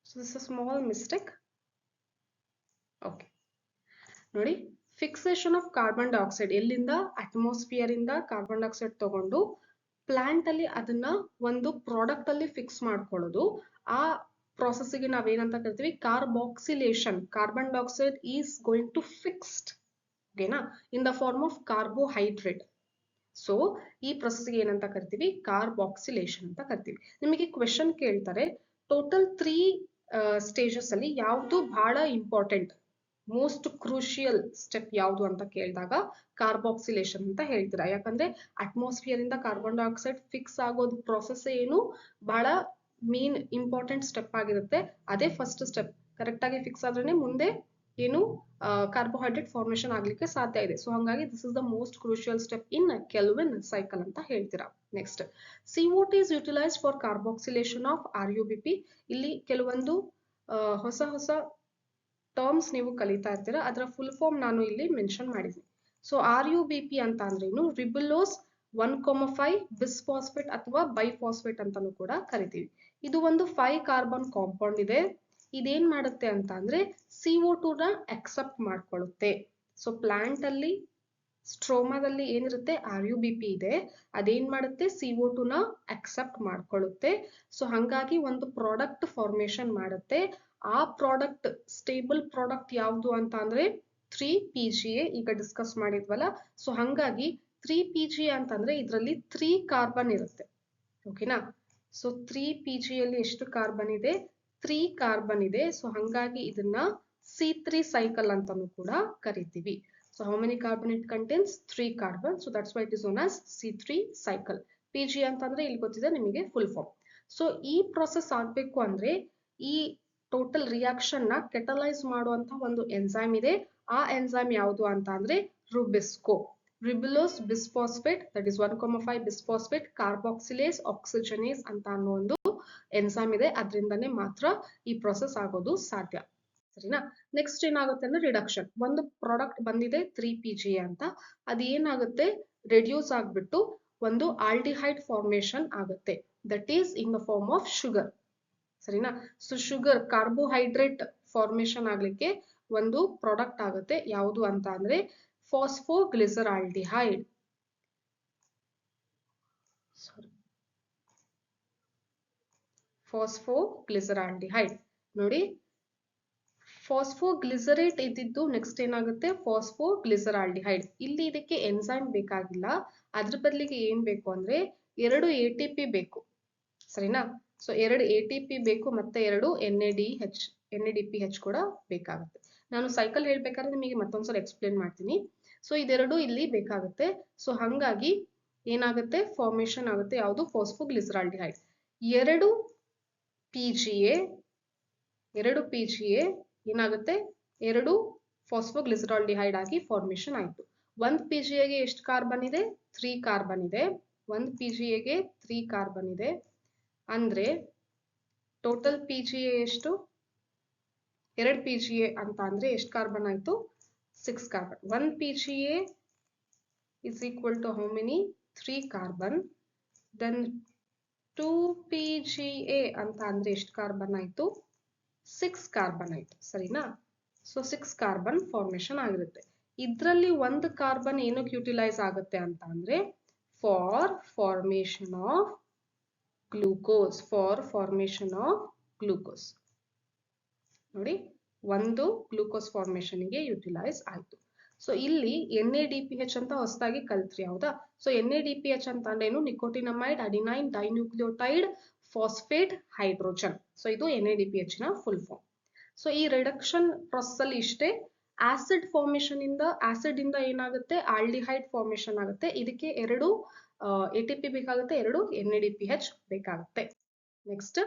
S1: So this a small mistake. Okay, ನೋಡಿ, ಫಿಕ್ಸೇಷನ್ ಆಫ್ ಕಾರ್ಬನ್ ಡೈಆಕ್ಸೈಡ್ ಎಲ್ಲಿಂದ? ಅಟ್ಮಾಸ್ಫಿಯರ್ ಇಂದ ಕಾರ್ಬನ್ ಡೈಆಕ್ಸೈಡ್ ತಗೊಂಡು ಪ್ಲಾಂಟ್ ಅಲ್ಲಿ ಅದನ್ನ ಒಂದು ಪ್ರಾಡಕ್ಟ್ ಅಲ್ಲಿ ಫಿಕ್ಸ್ ಮಾಡ್ಕೊಳ್ಳೋದು. ಆ ಪ್ರಾಸೆಸ್ಗೆ ನಾವೇನಂತ ಕರಿತೀವಿ? Carboxylation. Carbon dioxide is going to fixed, ಓಕೆನಾ, in the form of carbohydrate. So ಈ ಪ್ರೊಸೆಸ್ಗೆ ಏನಂತ ಕರಿತೀವಿ? ಕಾರ್ಬಾಕ್ಸಿಲೇಷನ್ ಅಂತ ಕರಿತೀವಿ. ನಿಮಗೆ ಕ್ವೆಶನ್ ಕೇಳ್ತಾರೆ, ಟೋಟಲ್ 3 ಸ್ಟೇಜಸ್ ಅಲ್ಲಿ ಯಾವುದು ಬಹಳ ಇಂಪಾರ್ಟೆಂಟ್, ಮೋಸ್ಟ್ ಕ್ರೂಷಿಯಲ್ ಸ್ಟೆಪ್ ಯಾವುದು ಅಂತ ಕೇಳಿದಾಗ ಕಾರ್ಬಾಕ್ಸಿಲೇಷನ್ ಅಂತ ಹೇಳ್ತೀರಾ. ಯಾಕಂದ್ರೆ ಅಟ್ಮಾಸ್ಫಿಯರ್ ಇಂದ ಕಾರ್ಬನ್ ಡೈಆಕ್ಸೈಡ್ ಫಿಕ್ಸ್ ಆಗೋದು ಪ್ರಾಸೆಸ್ ಏನು ಬಹಳ ಮೇನ್ ಇಂಪಾರ್ಟೆಂಟ್ ಸ್ಟೆಪ್ ಆಗಿರುತ್ತೆ. ಅದೇ ಫಸ್ಟ್ ಸ್ಟೆಪ್. ಕರೆಕ್ಟ್ ಆಗಿ ಫಿಕ್ಸ್ ಆದ್ರೆ ಮುಂದೆ ಏನು ಕಾರ್ಬೋಹೈಡ್ರೇಟ್ ಫಾರ್ಮೇಶನ್ ಆಗ್ಲಿಕ್ಕೆ ಸಾಧ್ಯ ಇದೆ. ಸೊ ಹಂಗಾಗಿ this is the most crucial step in Calvin cycle ಅಂತ ಹೇಳ್ತೀರಾ. Next, CO2 is utilized for carboxylation of RUBP. ಇಲ್ಲಿ ಕೆಲವೊಂದು ಹೊಸ ಹೊಸ ಟರ್ಮ್ಸ್ ನೀವು ಕಲಿತಾ ಇರ್ತೀರಾ, ಅದರ ಫುಲ್ ಫಾರ್ಮ್ ನಾನು ಇಲ್ಲಿ ಮೆನ್ಷನ್ ಮಾಡಿದ್ದೀನಿ. ಸೊ RUBP ಅಂತ ಅಂದ್ರೆ ಏನು? ರಿಬುಲೋಸ್ 1,5 ಬಿಸ್ಫಾಸ್ಫೇಟ್ ಅಥವಾ ಬೈಫಾಸ್ಫೇಟ್ ಅಂತಾನು ಕೂಡ ಕರಿತೀವಿ. ಇದು ಒಂದು 5 ಕಾರ್ಬನ್ ಕಾಂಪೌಂಡ್ ಇದೆ. ಇದೇನ್ ಮಾಡುತ್ತೆ ಅಂತ ಅಂದ್ರೆ CO2 ನ ಅಕ್ಸೆಪ್ಟ್ ಮಾಡ್ಕೊಳ್ಳುತ್ತೆ. ಸೊ ಪ್ಲಾಂಟ್ ಅಲ್ಲಿ ಸ್ಟ್ರೋಮಾದಲ್ಲಿ ಏನಿರುತ್ತೆ? RUBP ಇದೆ. ಅದೇನ್ ಮಾಡುತ್ತೆ? CO2 ನ ಅಕ್ಸೆಪ್ಟ್ ಮಾಡ್ಕೊಳ್ಳುತ್ತೆ. ಸೊ ಹಂಗಾಗಿ ಒಂದು ಪ್ರಾಡಕ್ಟ್ ಫಾರ್ಮೇಶನ್ ಮಾಡುತ್ತೆ. ಆ ಪ್ರಾಡಕ್ಟ್ ಸ್ಟೇಬಲ್ ಪ್ರಾಡಕ್ಟ್ ಯಾವುದು ಅಂತ ಅಂದ್ರೆ 3PGA. ಈಗ ಡಿಸ್ಕಸ್ ಮಾಡಿದ್ವಲ್ಲ, ಸೊ ಹಂಗಾಗಿ 3PGA ಅಂತಂದ್ರೆ ಇದರಲ್ಲಿ 3 ಕಾರ್ಬನ್ ಇರುತ್ತೆ, ಓಕೆನಾ? ಸೊ 3PGA ಅಲ್ಲಿ ಎಷ್ಟು ಕಾರ್ಬನ್ ಇದೆ? 3 ಕಾರ್ಬನ್ ಇದೆ. ಸೊ ಹಂಗಾಗಿ ಇದನ್ನ C3 ಸೈಕಲ್ ಅಂತಾನು ಕೂಡ ಕರಿತೀವಿ. So how many carbon it contains? 3 carbon. So that's why it is known as C3 cycle. PGA ಅಂತಂದ್ರೆ ಇಲ್ಲಿ ಗೊತ್ತಿದೆ ನಿಮಗೆ ಫುಲ್ ಫಾರ್ಮ್. ಸೊ ಈ ಪ್ರೊಸೆಸ್ ಆಗ್ಬೇಕು ಅಂದ್ರೆ ಈ ಟೋಟಲ್ ರಿಯಾಕ್ಷನ್ ನ ಕೆಟಲೈಸ್ ಮಾಡುವಂತ ಒಂದು ಎನ್ಸೈಮ್ ಇದೆ. ಆ ಎನ್ಸೈಮ್ ಯಾವುದು ಅಂತ ಅಂದ್ರೆ rubisco. Ribulose bisphosphate, that is 1,5 bisphosphate carboxylase oxygenase ಅಂತ ಅನ್ನೋ ಒಂದು ಎನ್ಸೈಮ್ ಇದೆ. ಅದರಿಂದನೇ ಮಾತ್ರ ಈ ಪ್ರೊಸೆಸ್ ಆಗೋದು ಸಾಧ್ಯ. ಸರಿನಾ. ನೆಕ್ಸ್ಟ್ ಏನಾಗುತ್ತೆ ಅಂದ್ರೆ ರಿಡಕ್ಷನ್. ಒಂದು ಪ್ರಾಡಕ್ಟ್ ಬಂದಿದೆ 3PGA ಅಂತ, ಅದೇನಾಗುತ್ತೆ ರೆಡ್ಯೂಸ್ ಆಗ್ಬಿಟ್ಟು ಒಂದು ಆಲ್ಡಿಹೈಡ್ ಫಾರ್ಮೇಶನ್ ಆಗುತ್ತೆ, that is in the form of sugar. ಸರಿನಾ. ಸೊ ಶುಗರ್ ಕಾರ್ಬೋಹೈಡ್ರೇಟ್ ಫಾರ್ಮೇಶನ್ ಆಗ್ಲಿಕ್ಕೆ ಒಂದು ಪ್ರಾಡಕ್ಟ್ ಆಗುತ್ತೆ, ಯಾವುದು ಅಂತ ಅಂದ್ರೆ ಫಾಸ್ಫೋಗ್ಲಿಸರಾಲ್ಡಿಹೈಡ್. ಫಾಸ್ಫೋಗ್ಲಿಸರಾಲ್ಡಿಹೈಡ್ ನೋಡಿ, ಫಾಸ್ಫೋಗ್ಲಿಸರೇಟ್ ಇದ್ದಿದ್ದು ನೆಕ್ಸ್ಟ್ ಏನಾಗುತ್ತೆ ಫಾಸ್ಫೋಗ್ಲಿಸರಾಲ್ಡಿಹೈಡ್. ಇಲ್ಲಿ ಇದಕ್ಕೆ ಎನ್ಸೈಮ್ ಬೇಕಾಗಿಲ್ಲ, ಅದ್ರ ಬದಲಿಗೆ ಏನ್ ಬೇಕು ಅಂದ್ರೆ 2 ATP ಬೇಕು. ಸರಿನಾ. ಸೊ 2 ATP ಬೇಕು, ಮತ್ತೆ 2 NADPH ಕೂಡ ಬೇಕಾಗುತ್ತೆ. ನಾನು ಸೈಕಲ್ ಹೇಳ್ಬೇಕಾದ್ರೆ ನಿಮಗೆ ಮತ್ತೊಂದ್ಸಲ ಎಕ್ಸ್ಪ್ಲೇನ್ ಮಾಡ್ತೀನಿ. ಸೊ ಇದೆರಡು ಇಲ್ಲಿ ಬೇಕಾಗುತ್ತೆ. ಸೊ ಹಂಗಾಗಿ ಏನಾಗುತ್ತೆ ಫಾರ್ಮೇಶನ್ ಆಗುತ್ತೆ ಯಾವುದು ಫಾಸ್ಫೋಗ್ಲಿಸರಾಲ್ಡಿಹೈಡ್. 2 PGA ಏನಾಗುತ್ತೆ 2 ಫಾಸ್ಫೋಗ್ಲಿಸರಾಲ್ಡಿಹೈಡ್ ಆಗಿ ಫಾರ್ಮೇಶನ್ ಆಯ್ತು. 1 PGA ಗೆ ಎಷ್ಟು ಕಾರ್ಬನ್ ಇದೆ 3 ಕಾರ್ಬನ್ ಇದೆ. 1 PGA ಗೆ 3 ಕಾರ್ಬನ್ ಇದೆ ಅಂದ್ರೆ ಟೋಟಲ್ PGA ಎಷ್ಟು 2 PGA ಅಂತ ಅಂದ್ರೆ ಎಷ್ಟು ಕಾರ್ಬನ್ ಆಯ್ತು 6 carbon. 1 PGA is equal to how many 3 carbon. then 2 PGA ಅಂತ ಅಂದ್ರೆ ಎಷ್ಟು ಕಾರ್ಬನ್ ಆಯ್ತು 6 ಕಾರ್ಬನ್ ಆಯ್ತು. ಸರಿನಾ. ಸೊ 6 ಕಾರ್ಬನ್ ಫಾರ್ಮೇಶನ್ ಆಗಿರುತ್ತೆ. ಇದರಲ್ಲಿ ಒಂದು ಕಾರ್ಬನ್ ಏನಕ್ಕೆ ಯುಟಿಲೈಸ್ ಆಗುತ್ತೆ ಅಂತ ಅಂದ್ರೆ ಫಾರ್ ಫಾರ್ಮೇಶನ್ ಆಫ್ ಗ್ಲೂಕೋಸ್. ನೋಡಿ, ಒಂದು ಗ್ಲೂಕೋಸ್ ಫಾರ್ಮೇಶನ್ ಗೆ ಯುಟಿಲೈಸ್ ಆಯ್ತು. ಸೊ ಇಲ್ಲಿ NADPH ಅಂತ ಹೊಸದಾಗಿ ಕಲ್ತ್ರಿ, ಹೌದಾ. ಸೊ NADPH ಅಂತ ಅಂದ್ರೇನು nicotinamide adenine dinucleotide phosphate hydrogen. So ಇದು NADPH ನ ಫುಲ್ ಫಾರ್ಮ್. ಸೊ ಈ ರಿಡಕ್ಷನ್ ಪ್ರೊಸೆಸ್ ಅಲ್ಲಿ ಇಷ್ಟೇ. ಆಸಿಡ್ ಫಾರ್ಮೇಶನ್ ಇಂದ ಏನಾಗುತ್ತೆ ಆಲ್ಡಿಹೈಡ್ ಫಾರ್ಮೇಶನ್ ಆಗುತ್ತೆ. ಇದಕ್ಕೆ 2 ATP ಬೇಕಾಗುತ್ತೆ, 2 NADPH ಬೇಕಾಗುತ್ತೆ. ನೆಕ್ಸ್ಟ್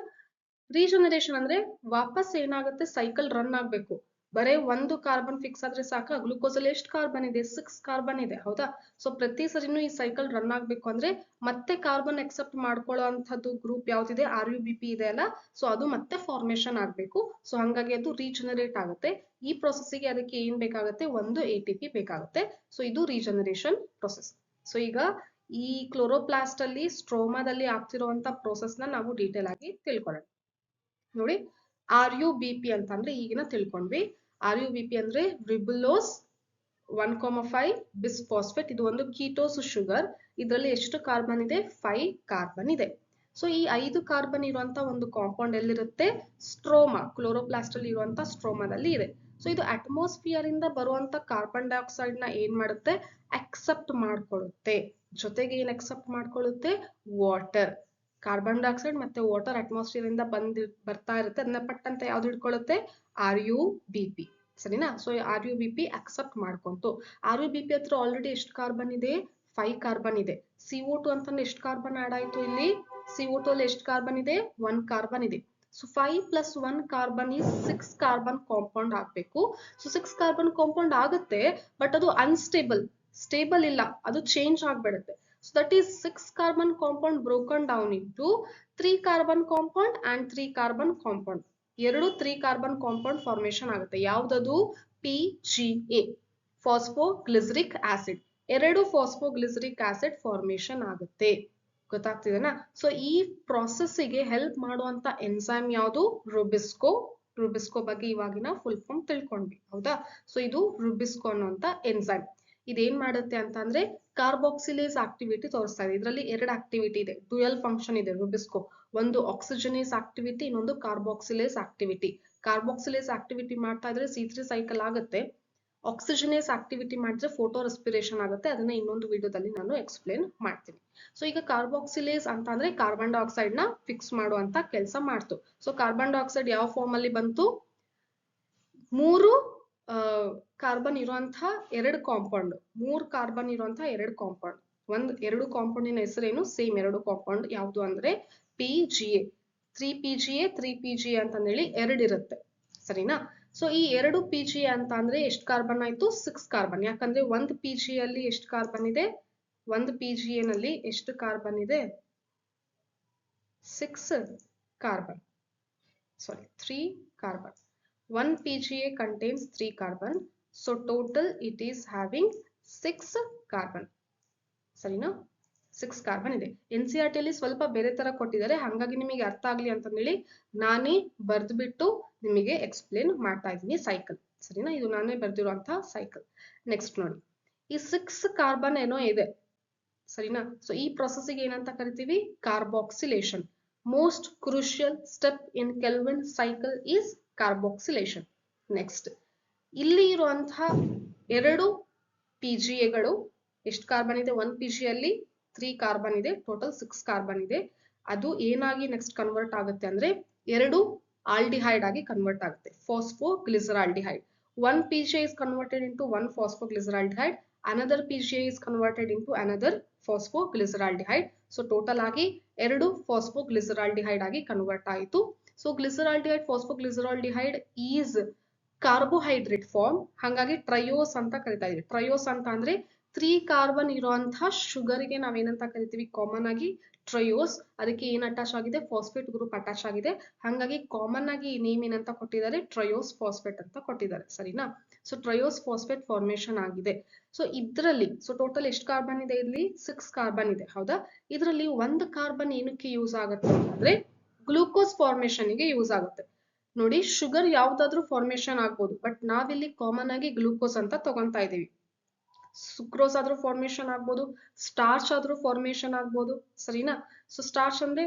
S1: ರೀಜನರೇಷನ್ ಅಂದ್ರೆ ವಾಪಸ್ ಏನಾಗುತ್ತೆ ಸೈಕಲ್ ರನ್ ಆಗ್ಬೇಕು. ಬರೇ ಒಂದು ಕಾರ್ಬನ್ ಫಿಕ್ಸ್ ಆದ್ರೆ ಸಾಕ. ಗ್ಲೂಕೋಸ್ ಅಲ್ಲಿ ಎಷ್ಟು ಕಾರ್ಬನ್ ಇದೆ 6 ಕಾರ್ಬನ್ ಇದೆ, ಹೌದಾ. ಸೊ ಪ್ರತಿ ಸರಿನೂ ಈ ಸೈಕಲ್ ರನ್ ಆಗ್ಬೇಕು ಅಂದ್ರೆ ಮತ್ತೆ ಕಾರ್ಬನ್ ಎಕ್ಸೆಪ್ಟ್ ಮಾಡ್ಕೊಳ್ಳೋ ಅಂತದ್ದು ಗ್ರೂಪ್ ಯಾವ್ದಿದೆ RUBP ಇದೆ ಅಲ್ಲ, ಸೊ ಅದು ಮತ್ತೆ ಫಾರ್ಮೇಶನ್ ಆಗ್ಬೇಕು. ಸೊ ಹಂಗಾಗಿ ಅದು ರೀಜನರೇಟ್ ಆಗುತ್ತೆ. ಈ ಪ್ರೊಸೆಸ್ಗೆ ಅದಕ್ಕೆ ಏನ್ ಬೇಕಾಗುತ್ತೆ ಒಂದು ATP ಬೇಕಾಗುತ್ತೆ. ಸೊ ಇದು ರೀಜನರೇಷನ್ ಪ್ರೊಸೆಸ್. ಸೊ ಈಗ ಈ ಕ್ಲೋರೋಪ್ಲಾಸ್ಟ್ ಅಲ್ಲಿ ಸ್ಟ್ರೋಮಾದಲ್ಲಿ ಆಗ್ತಿರುವಂತ ಪ್ರೊಸೆಸ್ ನ ನಾವು ಡೀಟೇಲ್ ಆಗಿ ತಿಳ್ಕೊಳ್ಳೋಣ. ನೋಡಿ, RUBP ಅಂತ ಅಂದ್ರೆ ಈಗಿನ ತಿಳ್ಕೊಂಡ್ವಿ. RUBP ಅಂದ್ರೆ ರಿಬುಲೋಸ್ 1,5 ಬಿಸ್ಫಾಸ್ಫೇಟ್. ಇದು ಒಂದು ಕೀಟೋಸ್ ಶುಗರ್. ಇದರಲ್ಲಿ ಎಷ್ಟು ಕಾರ್ಬನ್ ಇದೆ 5 ಕಾರ್ಬನ್ ಇದೆ. ಸೊ ಈ 5 ಕಾರ್ಬನ್ ಇರುವಂತ ಒಂದು ಕಾಂಪೌಂಡ್ ಎಲ್ಲಿರುತ್ತೆ ಸ್ಟ್ರೋಮಾ, ಕ್ಲೋರೋಪ್ಲಾಸ್ಟ್ ಅಲ್ಲಿ ಇರುವಂತ ಸ್ಟ್ರೋಮಾದಲ್ಲಿ ಇದೆ. ಸೊ ಇದು ಅಟ್ಮಾಸ್ಫಿಯರ್ ಇಂದ ಬರುವಂತ ಕಾರ್ಬನ್ ಡೈಆಕ್ಸೈಡ್ ನ ಏನ್ ಮಾಡುತ್ತೆ ಅಕ್ಸೆಪ್ಟ್ ಮಾಡ್ಕೊಳ್ಳುತ್ತೆ. ಜೊತೆಗೆ ಏನ್ ಅಕ್ಸೆಪ್ಟ್ ಮಾಡ್ಕೊಳ್ಳುತ್ತೆ ವಾಟರ್. ಕಾರ್ಬನ್ ಡೈಆಕ್ಸೈಡ್ ಮತ್ತೆ ವಾಟರ್ ಅಟ್ಮಾಸ್ಫಿಯರ್ ಇಂದ ಬರ್ತಾ ಇರುತ್ತೆ, ಅದನ್ನ ಪಟ್ಟಂತ ಯಾವ್ದು ಹಿಡ್ಕೊಳ್ಳುತ್ತೆ RUBP. ಸರಿನಾ. ಸೊ RUBP ಅಕ್ಸೆಪ್ಟ್ ಮಾಡ್ಕೊಂತು. RUBP ಹತ್ರ ಆಲ್ರೆಡಿ ಎಷ್ಟು ಕಾರ್ಬನ್ ಇದೆ 5 ಕಾರ್ಬನ್ ಇದೆ. CO2 ಅಂತಂದ್ರೆ ಎಷ್ಟು ಕಾರ್ಬನ್ ಆಡ್ ಆಯ್ತು ಇಲ್ಲಿ CO2 ಅಲ್ಲಿ ಎಷ್ಟು ಕಾರ್ಬನ್ ಇದೆ 1 ಕಾರ್ಬನ್ ಇದೆ. So 5 + 1 carbon is 6 carbon compound ಆಗ್ಬೇಕು. ಸೊ 6 ಕಾರ್ಬನ್ ಕಾಂಪೌಂಡ್ ಆಗುತ್ತೆ, ಬಟ್ ಅದು ಅನ್ಸ್ಟೇಬಲ್, ಸ್ಟೇಬಲ್ ಇಲ್ಲ, ಅದು ಚೇಂಜ್ ಆಗ್ಬಿಡುತ್ತೆ. So that is 6 carbon compound broken down into 3 carbon compound and 3 carbon compound. 3 carbon compound formation ಆಗುತ್ತೆ. ಯಾವ್ದದು PGA ಫಾಸ್ಫೋಗ್ಲಿಸರಿಕ್ ಆಸಿಡ್. 2 ಫಾಸ್ಫೋಗ್ಲಿಸರಿಕ್ ಆಸಿಡ್ ಫಾರ್ಮೇಶನ್ ಆಗುತ್ತೆ. ಗೊತ್ತಾಗ್ತಿದೆನಾ. So ಈ ಪ್ರಾಸೆಸ್ಸಿಗೆ ಹೆಲ್ಪ್ ಮಾಡುವಂತ ಎನ್ಸೈಮ್ ಯಾವುದು ರುಬಿಸ್ಕೋ ಬಗ್ಗೆ ಇವಾಗಿನ ಫುಲ್ ಫಾರ್ಮ್ ತಿಳ್ಕೊಂಡ್ವಿ, ಹೌದಾ. ಸೊ ಇದು ರುಬಿಸ್ಕೋ ಅನ್ನುವಂತ ಎನ್ಸೈಮ್. ಇದೇನ್ ಮಾಡುತ್ತೆ ಅಂತ ಅಂದ್ರೆ ಕಾರ್ಬಾಕ್ಸಿಲೇಸ್ ಆಕ್ಟಿವಿಟಿ ತೋರಿಸ್ತಾ ಇದೆ. ಇದರಲ್ಲಿ 2 ಆಕ್ಟಿವಿಟಿ ಇದೆ, ಡ್ಯುಯಲ್ ಫಂಕ್ಷನ್ ಇದೆ ರುಬಿಸ್ಕೋ. ಒಂದು ಆಕ್ಸಿಜನೇಸ್ ಆಕ್ಟಿವಿಟಿ, ಇನ್ನೊಂದು ಕಾರ್ಬಾಕ್ಸಿಲೇಸ್ ಆಕ್ಟಿವಿಟಿ. ಕಾರ್ಬಾಕ್ಸಿಲೇಸ್ ಆಕ್ಟಿವಿಟಿ ಮಾಡ್ತಾ ಇದ್ರೆ C3 ಸೈಕಲ್ ಆಗುತ್ತೆ. ಆಕ್ಸಿಜನೇಸ್ ಆಕ್ಟಿವಿಟಿ ಮಾಡಿದ್ರೆ ಫೋಟೋ ರೆಸ್ಪಿರೇಷನ್ ಆಗುತ್ತೆ. ಅದನ್ನ ಇನ್ನೊಂದು ವಿಡಿಯೋದಲ್ಲಿ ನಾನು ಎಕ್ಸ್ಪ್ಲೇನ್ ಮಾಡ್ತೀನಿ. ಸೊ ಈಗ ಕಾರ್ಬಾಕ್ಸಿಲೇಸ್ ಅಂತ ಅಂದ್ರೆ ಕಾರ್ಬನ್ ಡೈಆಕ್ಸೈಡ್ ನ ಫಿಕ್ಸ್ ಮಾಡುವಂತ ಕೆಲಸ ಮಾಡ್ತು. ಸೊ ಕಾರ್ಬನ್ ಡೈಆಕ್ಸೈಡ್ ಯಾವ ಫಾರ್ಮ್ ಅಲ್ಲಿ ಬಂತು 3 ಕಾರ್ಬನ್ ಇರುವಂತಹ 2 ಕಾಂಪೌಂಡ್, 3 ಕಾರ್ಬನ್ ಇರುವಂತಹ 2 ಕಾಂಪೌಂಡ್. 2 ಕಾಂಪೌಂಡಿನ ಹೆಸರೇನು ಸೇಮ್ 2 ಕಾಂಪೌಂಡ್ ಯಾವುದು ಅಂದ್ರೆ PGA. 3PGA ಅಂತಂದೇಳಿ 2 ಇರುತ್ತೆ. ಸರಿನಾ. ಸೊ ಈ 2 PGA ಅಂತ ಅಂದ್ರೆ ಎಷ್ಟು ಕಾರ್ಬನ್ ಆಯ್ತು 6 ಕಾರ್ಬನ್. ಯಾಕಂದ್ರೆ 1 PGA ಅಲ್ಲಿ ಎಷ್ಟು ಕಾರ್ಬನ್ ಇದೆ 1 PGA ನಲ್ಲಿ ಎಷ್ಟು ಕಾರ್ಬನ್ ಇದೆ 6 carbon, sorry 3 carbon. 1 PGA contains 3 carbon. So total it is having 6 carbon. ಸರಿನಾ? 6 ಕಾರ್ಬನ್ ಇದೆ. NCERT ಅಲ್ಲಿ ಸ್ವಲ್ಪ ಬೇರೆ ತರ ಕೊಟ್ಟಿದ್ದಾರೆ, ಹಾಗಾಗಿ ನಿಮಗೆ ಅರ್ಥ ಆಗ್ಲಿ ಅಂತ ಹೇಳಿ ನಾನೇ ಬರ್ದ್ಬಿಟ್ಟು ನಿಮಗೆ ಎಕ್ಸ್ಪ್ಲೇನ್ ಮಾಡ್ತಾ ಇದ್ದೀನಿ ಸೈಕಲ್. ಸರಿನಾ? ಇದು ನಾನೇ ಬರ್ದಿರುವಂತಹ ಸೈಕಲ್. ನೆಕ್ಸ್ಟ್ ನೋಡಿ, ಈ 6 ಕಾರ್ಬನ್ ಏನೋ ಇದೆ. ಸರಿನಾ? ಸೊ ಈ ಪ್ರೊಸೆಸ್ಗೆ ಏನಂತ ಕರಿತೀವಿ? Carboxylation. Most crucial step in Calvin cycle is carboxylation. Next, ಇಲ್ಲಿ ಇರುವಂತಹ 2 PGAಗಳು ಎಷ್ಟು ಕಾರ್ಬನ್ ಇದೆ? 1 PGA ಅಲ್ಲಿ 3 ಕಾರ್ಬನ್ ಇದೆ, ಟೋಟಲ್ 6 ಕಾರ್ಬನ್ ಇದೆ. ಅದು ಏನಾಗಿ ನೆಕ್ಸ್ಟ್ ಕನ್ವರ್ಟ್ ಆಗುತ್ತೆ ಅಂದ್ರೆ 2 ಆಲ್ಡಿಹೈಡ್ ಆಗಿ ಕನ್ವರ್ಟ್ ಆಗುತ್ತೆ, ಫಾಸ್ಫೋಗ್ಲಿಸರಾಲ್ಡಿಹೈಡ್. 1 PGA is converted into 1 phosphoglyceraldehyde, another PGA is converted into another phosphoglyceraldehyde. So total ಆಗಿ 2 phosphoglyceraldehyde ಆಗಿ ಕನ್ವರ್ಟ್ ಆಯಿತು. ಸೊ ಗ್ಲಿಸರಾಲ್ಡಿಹೈಡ್ ಫಾಸ್ಫೋಗ್ಲಿಸರಾಲ್ಡಿಹೈಡ್ ಈಸ್ ಕಾರ್ಬೋಹೈಡ್ರೇಟ್ ಫಾರ್ಮ್, ಹಾಗಾಗಿ ಟ್ರಯೋಸ್ ಅಂತ ಕರಿತಾ ಇದೀವಿ. ಟ್ರಯೋಸ್ ಅಂತ ಅಂದ್ರೆ 3 ಕಾರ್ಬನ್ ಇರುವಂತಹ ಶುಗರ್ಗೆ ನಾವೇನಂತ ಕರಿತೀವಿ? ಕಾಮನ್ ಆಗಿ ಟ್ರಯೋಸ್. ಅದಕ್ಕೆ ಏನ್ ಅಟ್ಯಾಚ್ ಆಗಿದೆ? ಫಾಸ್ಫೇಟ್ ಗ್ರೂಪ್ ಅಟ್ಯಾಚ್ ಆಗಿದೆ, ಹಾಗಾಗಿ ಕಾಮನ್ ಆಗಿ ಈ ನೇಮ್ ಏನಂತ ಕೊಟ್ಟಿದ್ದಾರೆ? ಟ್ರಯೋಸ್ ಫಾಸ್ಫೇಟ್ ಅಂತ ಕೊಟ್ಟಿದ್ದಾರೆ. ಸರಿನಾ? ಸೊ ಟ್ರಯೋಸ್ ಫಾಸ್ಫೇಟ್ ಫಾರ್ಮೇಶನ್ ಆಗಿದೆ. ಸೊ ಇದ್ರಲ್ಲಿ ಟೋಟಲ್ ಎಷ್ಟು ಕಾರ್ಬನ್ ಇದೆ? ಇಲ್ಲಿ 6 ಕಾರ್ಬನ್ ಇದೆ, ಹೌದಾ? ಇದರಲ್ಲಿ 1 ಕಾರ್ಬನ್ ಏನಕ್ಕೆ ಯೂಸ್ ಆಗುತ್ತೆ ಅಂತಂದ್ರೆ ಗ್ಲೂಕೋಸ್ ಫಾರ್ಮೇಶನ್ ಗೆ ಯೂಸ್ ಆಗುತ್ತೆ. ನೋಡಿ, ಶುಗರ್ ಯಾವ್ದಾದ್ರು ಫಾರ್ಮೇಶನ್ ಆಗ್ಬೋದು, ಬಟ್ ನಾವಿಲ್ಲಿ ಕಾಮನ್ ಆಗಿ ಗ್ಲೂಕೋಸ್ ಅಂತ ತಗೊಂತಾ ಇದೀವಿ. ಸುಕ್ರೋಸ್ ಆದ್ರೂ ಫಾರ್ಮೇಶನ್ ಆಗ್ಬೋದು, ಸ್ಟಾರ್ಚ್ ಆದ್ರೂ ಫಾರ್ಮೇಶನ್ ಆಗ್ಬೋದು. ಸರಿನಾ? ಸೊ ಸ್ಟಾರ್ಚ್ ಅಂದ್ರೆ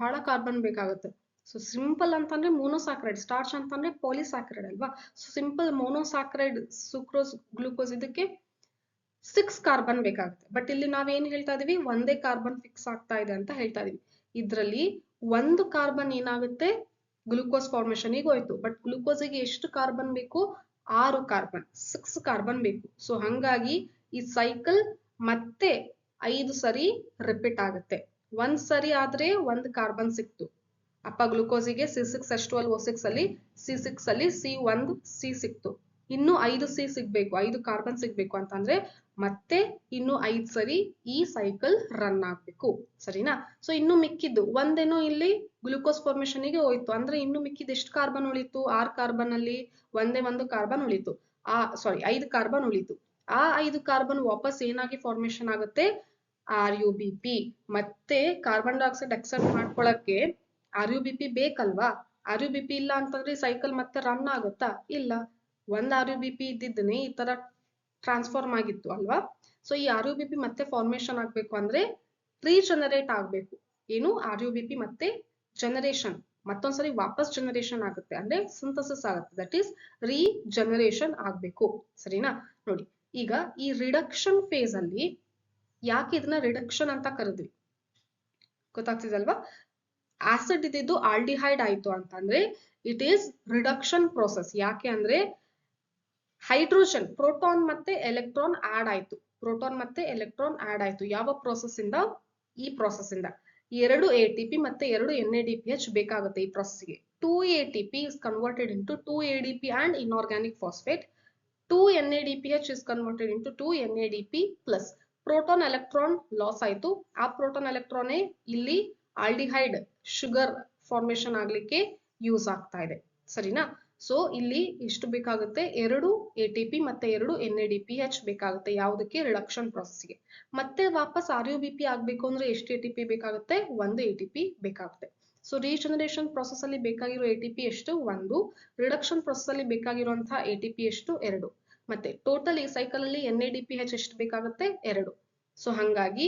S1: ಬಹಳ ಕಾರ್ಬನ್ ಬೇಕಾಗುತ್ತೆ. ಸೊ ಸಿಂಪಲ್ ಅಂತಂದ್ರೆ ಮೋನೋಸಾಕ್ರೈಡ್, ಸ್ಟಾರ್ಚ್ ಅಂತಂದ್ರೆ ಪಾಲಿಸಾಕ್ರೈಡ್ ಅಲ್ವಾ? ಸೊ ಸಿಂಪಲ್ ಮೋನೋಸಾಕ್ರೈಡ್, ಸುಕ್ರೋಸ್, ಗ್ಲೂಕೋಸ್, ಇದಕ್ಕೆ 6 ಕಾರ್ಬನ್ ಬೇಕಾಗುತ್ತೆ. ಬಟ್ ಇಲ್ಲಿ ನಾವೇನ್ ಹೇಳ್ತಾ ಇದೀವಿ? ಒಂದೇ ಕಾರ್ಬನ್ ಫಿಕ್ಸ್ ಆಗ್ತಾ ಇದೆ ಅಂತ ಹೇಳ್ತಾ ಇದೀವಿ. ಇದ್ರಲ್ಲಿ 1 ಕಾರ್ಬನ್ ಏನಾಗುತ್ತೆ? ಗ್ಲೂಕೋಸ್ ಫಾರ್ಮೇಶನ್ ಗೆ ಹೋಯ್ತು, ಬಟ್ ಗ್ಲೂಕೋಸ್ಗೆ ಎಷ್ಟು ಕಾರ್ಬನ್ ಬೇಕು? 6 ಕಾರ್ಬನ್, 6 ಕಾರ್ಬನ್ ಬೇಕು. ಸೊ ಹಂಗಾಗಿ ಈ ಸೈಕಲ್ ಮತ್ತೆ 5 ಸರಿ ರಿಪೀಟ್ ಆಗುತ್ತೆ. 1 ಸರಿ ಆದ್ರೆ 1 ಕಾರ್ಬನ್ ಸಿಕ್ತು, ಅಪ್ಪ ಗ್ಲೂಕೋಸಿಗೆ C6H12 O6 ಅಲ್ಲಿ, C6 ಅಲ್ಲಿ C1 C ಸಿಕ್ತು. ಇನ್ನು 5 C ಸಿಗ್ಬೇಕು, 5 ಕಾರ್ಬನ್ ಸಿಗ್ಬೇಕು ಅಂತಂದ್ರೆ ಮತ್ತೆ ಇನ್ನು 5 ಸರಿ ಈ ಸೈಕಲ್ ರನ್ ಆಗ್ಬೇಕು. ಸರಿನಾ? ಸೊ ಇನ್ನು ಮಿಕ್ಕಿದ್ದು ಒಂದೇನೋ ಇಲ್ಲಿ ಗ್ಲೂಕೋಸ್ ಫಾರ್ಮೇಶನ್ ಗೆ ಹೋಯ್ತು ಅಂದ್ರೆ ಇನ್ನು ಮಿಕ್ಕಿದ್ದು ಎಷ್ಟು ಕಾರ್ಬನ್ ಉಳಿತು? 6 ಕಾರ್ಬನ್ ಅಲ್ಲಿ ಒಂದೇ 1 ಕಾರ್ಬನ್ ಉಳಿತು. 5 ಕಾರ್ಬನ್ ಉಳಿತು. ಆ 5 ಕಾರ್ಬನ್ ವಾಪಸ್ ಏನಾಗಿ ಫಾರ್ಮೇಶನ್ ಆಗುತ್ತೆ? RUBP. ಮತ್ತೆ ಕಾರ್ಬನ್ ಡೈಆಕ್ಸೈಡ್ ಅಕ್ಸೆಪ್ಟ್ ಮಾಡ್ಕೊಳಕ್ಕೆ RUBP ಬೇಕಲ್ವಾ? RUBP ಇಲ್ಲ ಅಂತಂದ್ರೆ ಸೈಕಲ್ ಮತ್ತೆ ರನ್ ಆಗುತ್ತಾ? ಇಲ್ಲ. ಒಂದ್ RUBP ಇದ್ದಿದ್ದನೆ ಈ ತರ ಟ್ರಾನ್ಸ್ಫಾರ್ಮ್ ಆಗಿತ್ತು ಅಲ್ವಾ? ಸೊ ಈ RUBP ಮತ್ತೆ ಫಾರ್ಮೇಶನ್ ಆಗ್ಬೇಕು ಅಂದ್ರೆ ರೀಜನರೇಟ್ ಆಗ್ಬೇಕು. ಏನು? RUBP ಮತ್ತೆ ಜನರೇಷನ್, ಮತ್ತೊಂದ್ಸರಿ ವಾಪಸ್ ಜನರೇಷನ್ ಆಗುತ್ತೆ, ಅಂದ್ರೆ ಸಿಂಥಸಿಸ್ ಆಗುತ್ತೆ, ದಟ್ ಈಸ್ ರೀಜನರೇಷನ್ ಆಗ್ಬೇಕು. ಸರಿನಾ? ನೋಡಿ, ಈಗ ಈ ರಿಡಕ್ಷನ್ ಫೇಸ್ ಅಲ್ಲಿ ಯಾಕೆ ಇದನ್ನ ರಿಡಕ್ಷನ್ ಅಂತ ಕರೆದ್ವಿ ಗೊತ್ತಾಗ್ತಿದಲ್ವಾ? ಆಸಿಡ್ ಇದ್ದಿದ್ದು ಆಲ್ಡಿಹೈಡ್ ಆಯ್ತು ಅಂತಂದ್ರೆ ಇಟ್ ಈಸ್ ರಿಡಕ್ಷನ್ ಪ್ರೋಸೆಸ್. ಯಾಕೆ ಅಂದ್ರೆ ಹೈಡ್ರೋಜನ್, ಪ್ರೋಟಾನ್ ಮತ್ತೆ ಎಲೆಕ್ಟ್ರಾನ್ ಆಡ್ ಆಯ್ತು, ಪ್ರೋಟಾನ್ ಮತ್ತೆ ಎಲೆಕ್ಟ್ರಾನ್ ಆಡ್ ಆಯ್ತು. ಯಾವ ಪ್ರೋಸೆಸ್ ಇಂದ? ಈ ಪ್ರೋಸೆಸ್ ಇಂದ. 2 ATP ಮತ್ತೆ 2 NADPH ಬೇಕಾಗುತ್ತೆ ಈ ಪ್ರೋಸೆಸ್ಗೆ. 2 ATP is converted into 2 ADP and inorganic phosphate. 2 NADPH is converted into 2 NADP plus. Proton electron loss ಆಯ್ತು, ಆ ಪ್ರೋಟಾನ್ ಎಲೆಕ್ಟ್ರಾನ್ ಇಲ್ಲಿ ಆಲ್ಡಿಹೈಡ್ ಶುಗರ್ ಫಾರ್ಮೇಶನ್ ಆಗ್ಲಿಕ್ಕೆ ಯೂಸ್ ಆಗ್ತಾ ಇದೆ. ಸರಿನಾ? ಸೊ ಇಲ್ಲಿ ಎಷ್ಟು ಬೇಕಾಗುತ್ತೆ? 2 ATP ಮತ್ತೆ 2 NADPH ಬೇಕಾಗುತ್ತೆ. ಯಾವುದಕ್ಕೆ? ರಿಡಕ್ಷನ್ ಪ್ರೋಸೆಸ್ಗೆ. ಮತ್ತೆ ವಾಪಸ್ RUBP ಆಗ್ಬೇಕು ಅಂದ್ರೆ ಎಷ್ಟು ATP ಬೇಕಾಗುತ್ತೆ? 1 ATP ಬೇಕಾಗುತ್ತೆ. ಸೊ ರೀಜನರೇಷನ್ ಪ್ರೋಸೆಸ್ ಅಲ್ಲಿ ಬೇಕಾಗಿರೋ ATP ಎಷ್ಟು? 1. ರಿಡಕ್ಷನ್ ಪ್ರೋಸೆಸ್ ಅಲ್ಲಿ ಬೇಕಾಗಿರುವಂತಹ ATP ಎಷ್ಟು? 2. ಮತ್ತೆ ಟೋಟಲ್ ಈ ಸೈಕಲ್ ಅಲ್ಲಿ NADPH ಎಷ್ಟು ಬೇಕಾಗುತ್ತೆ? 2. ಸೊ ಹಂಗಾಗಿ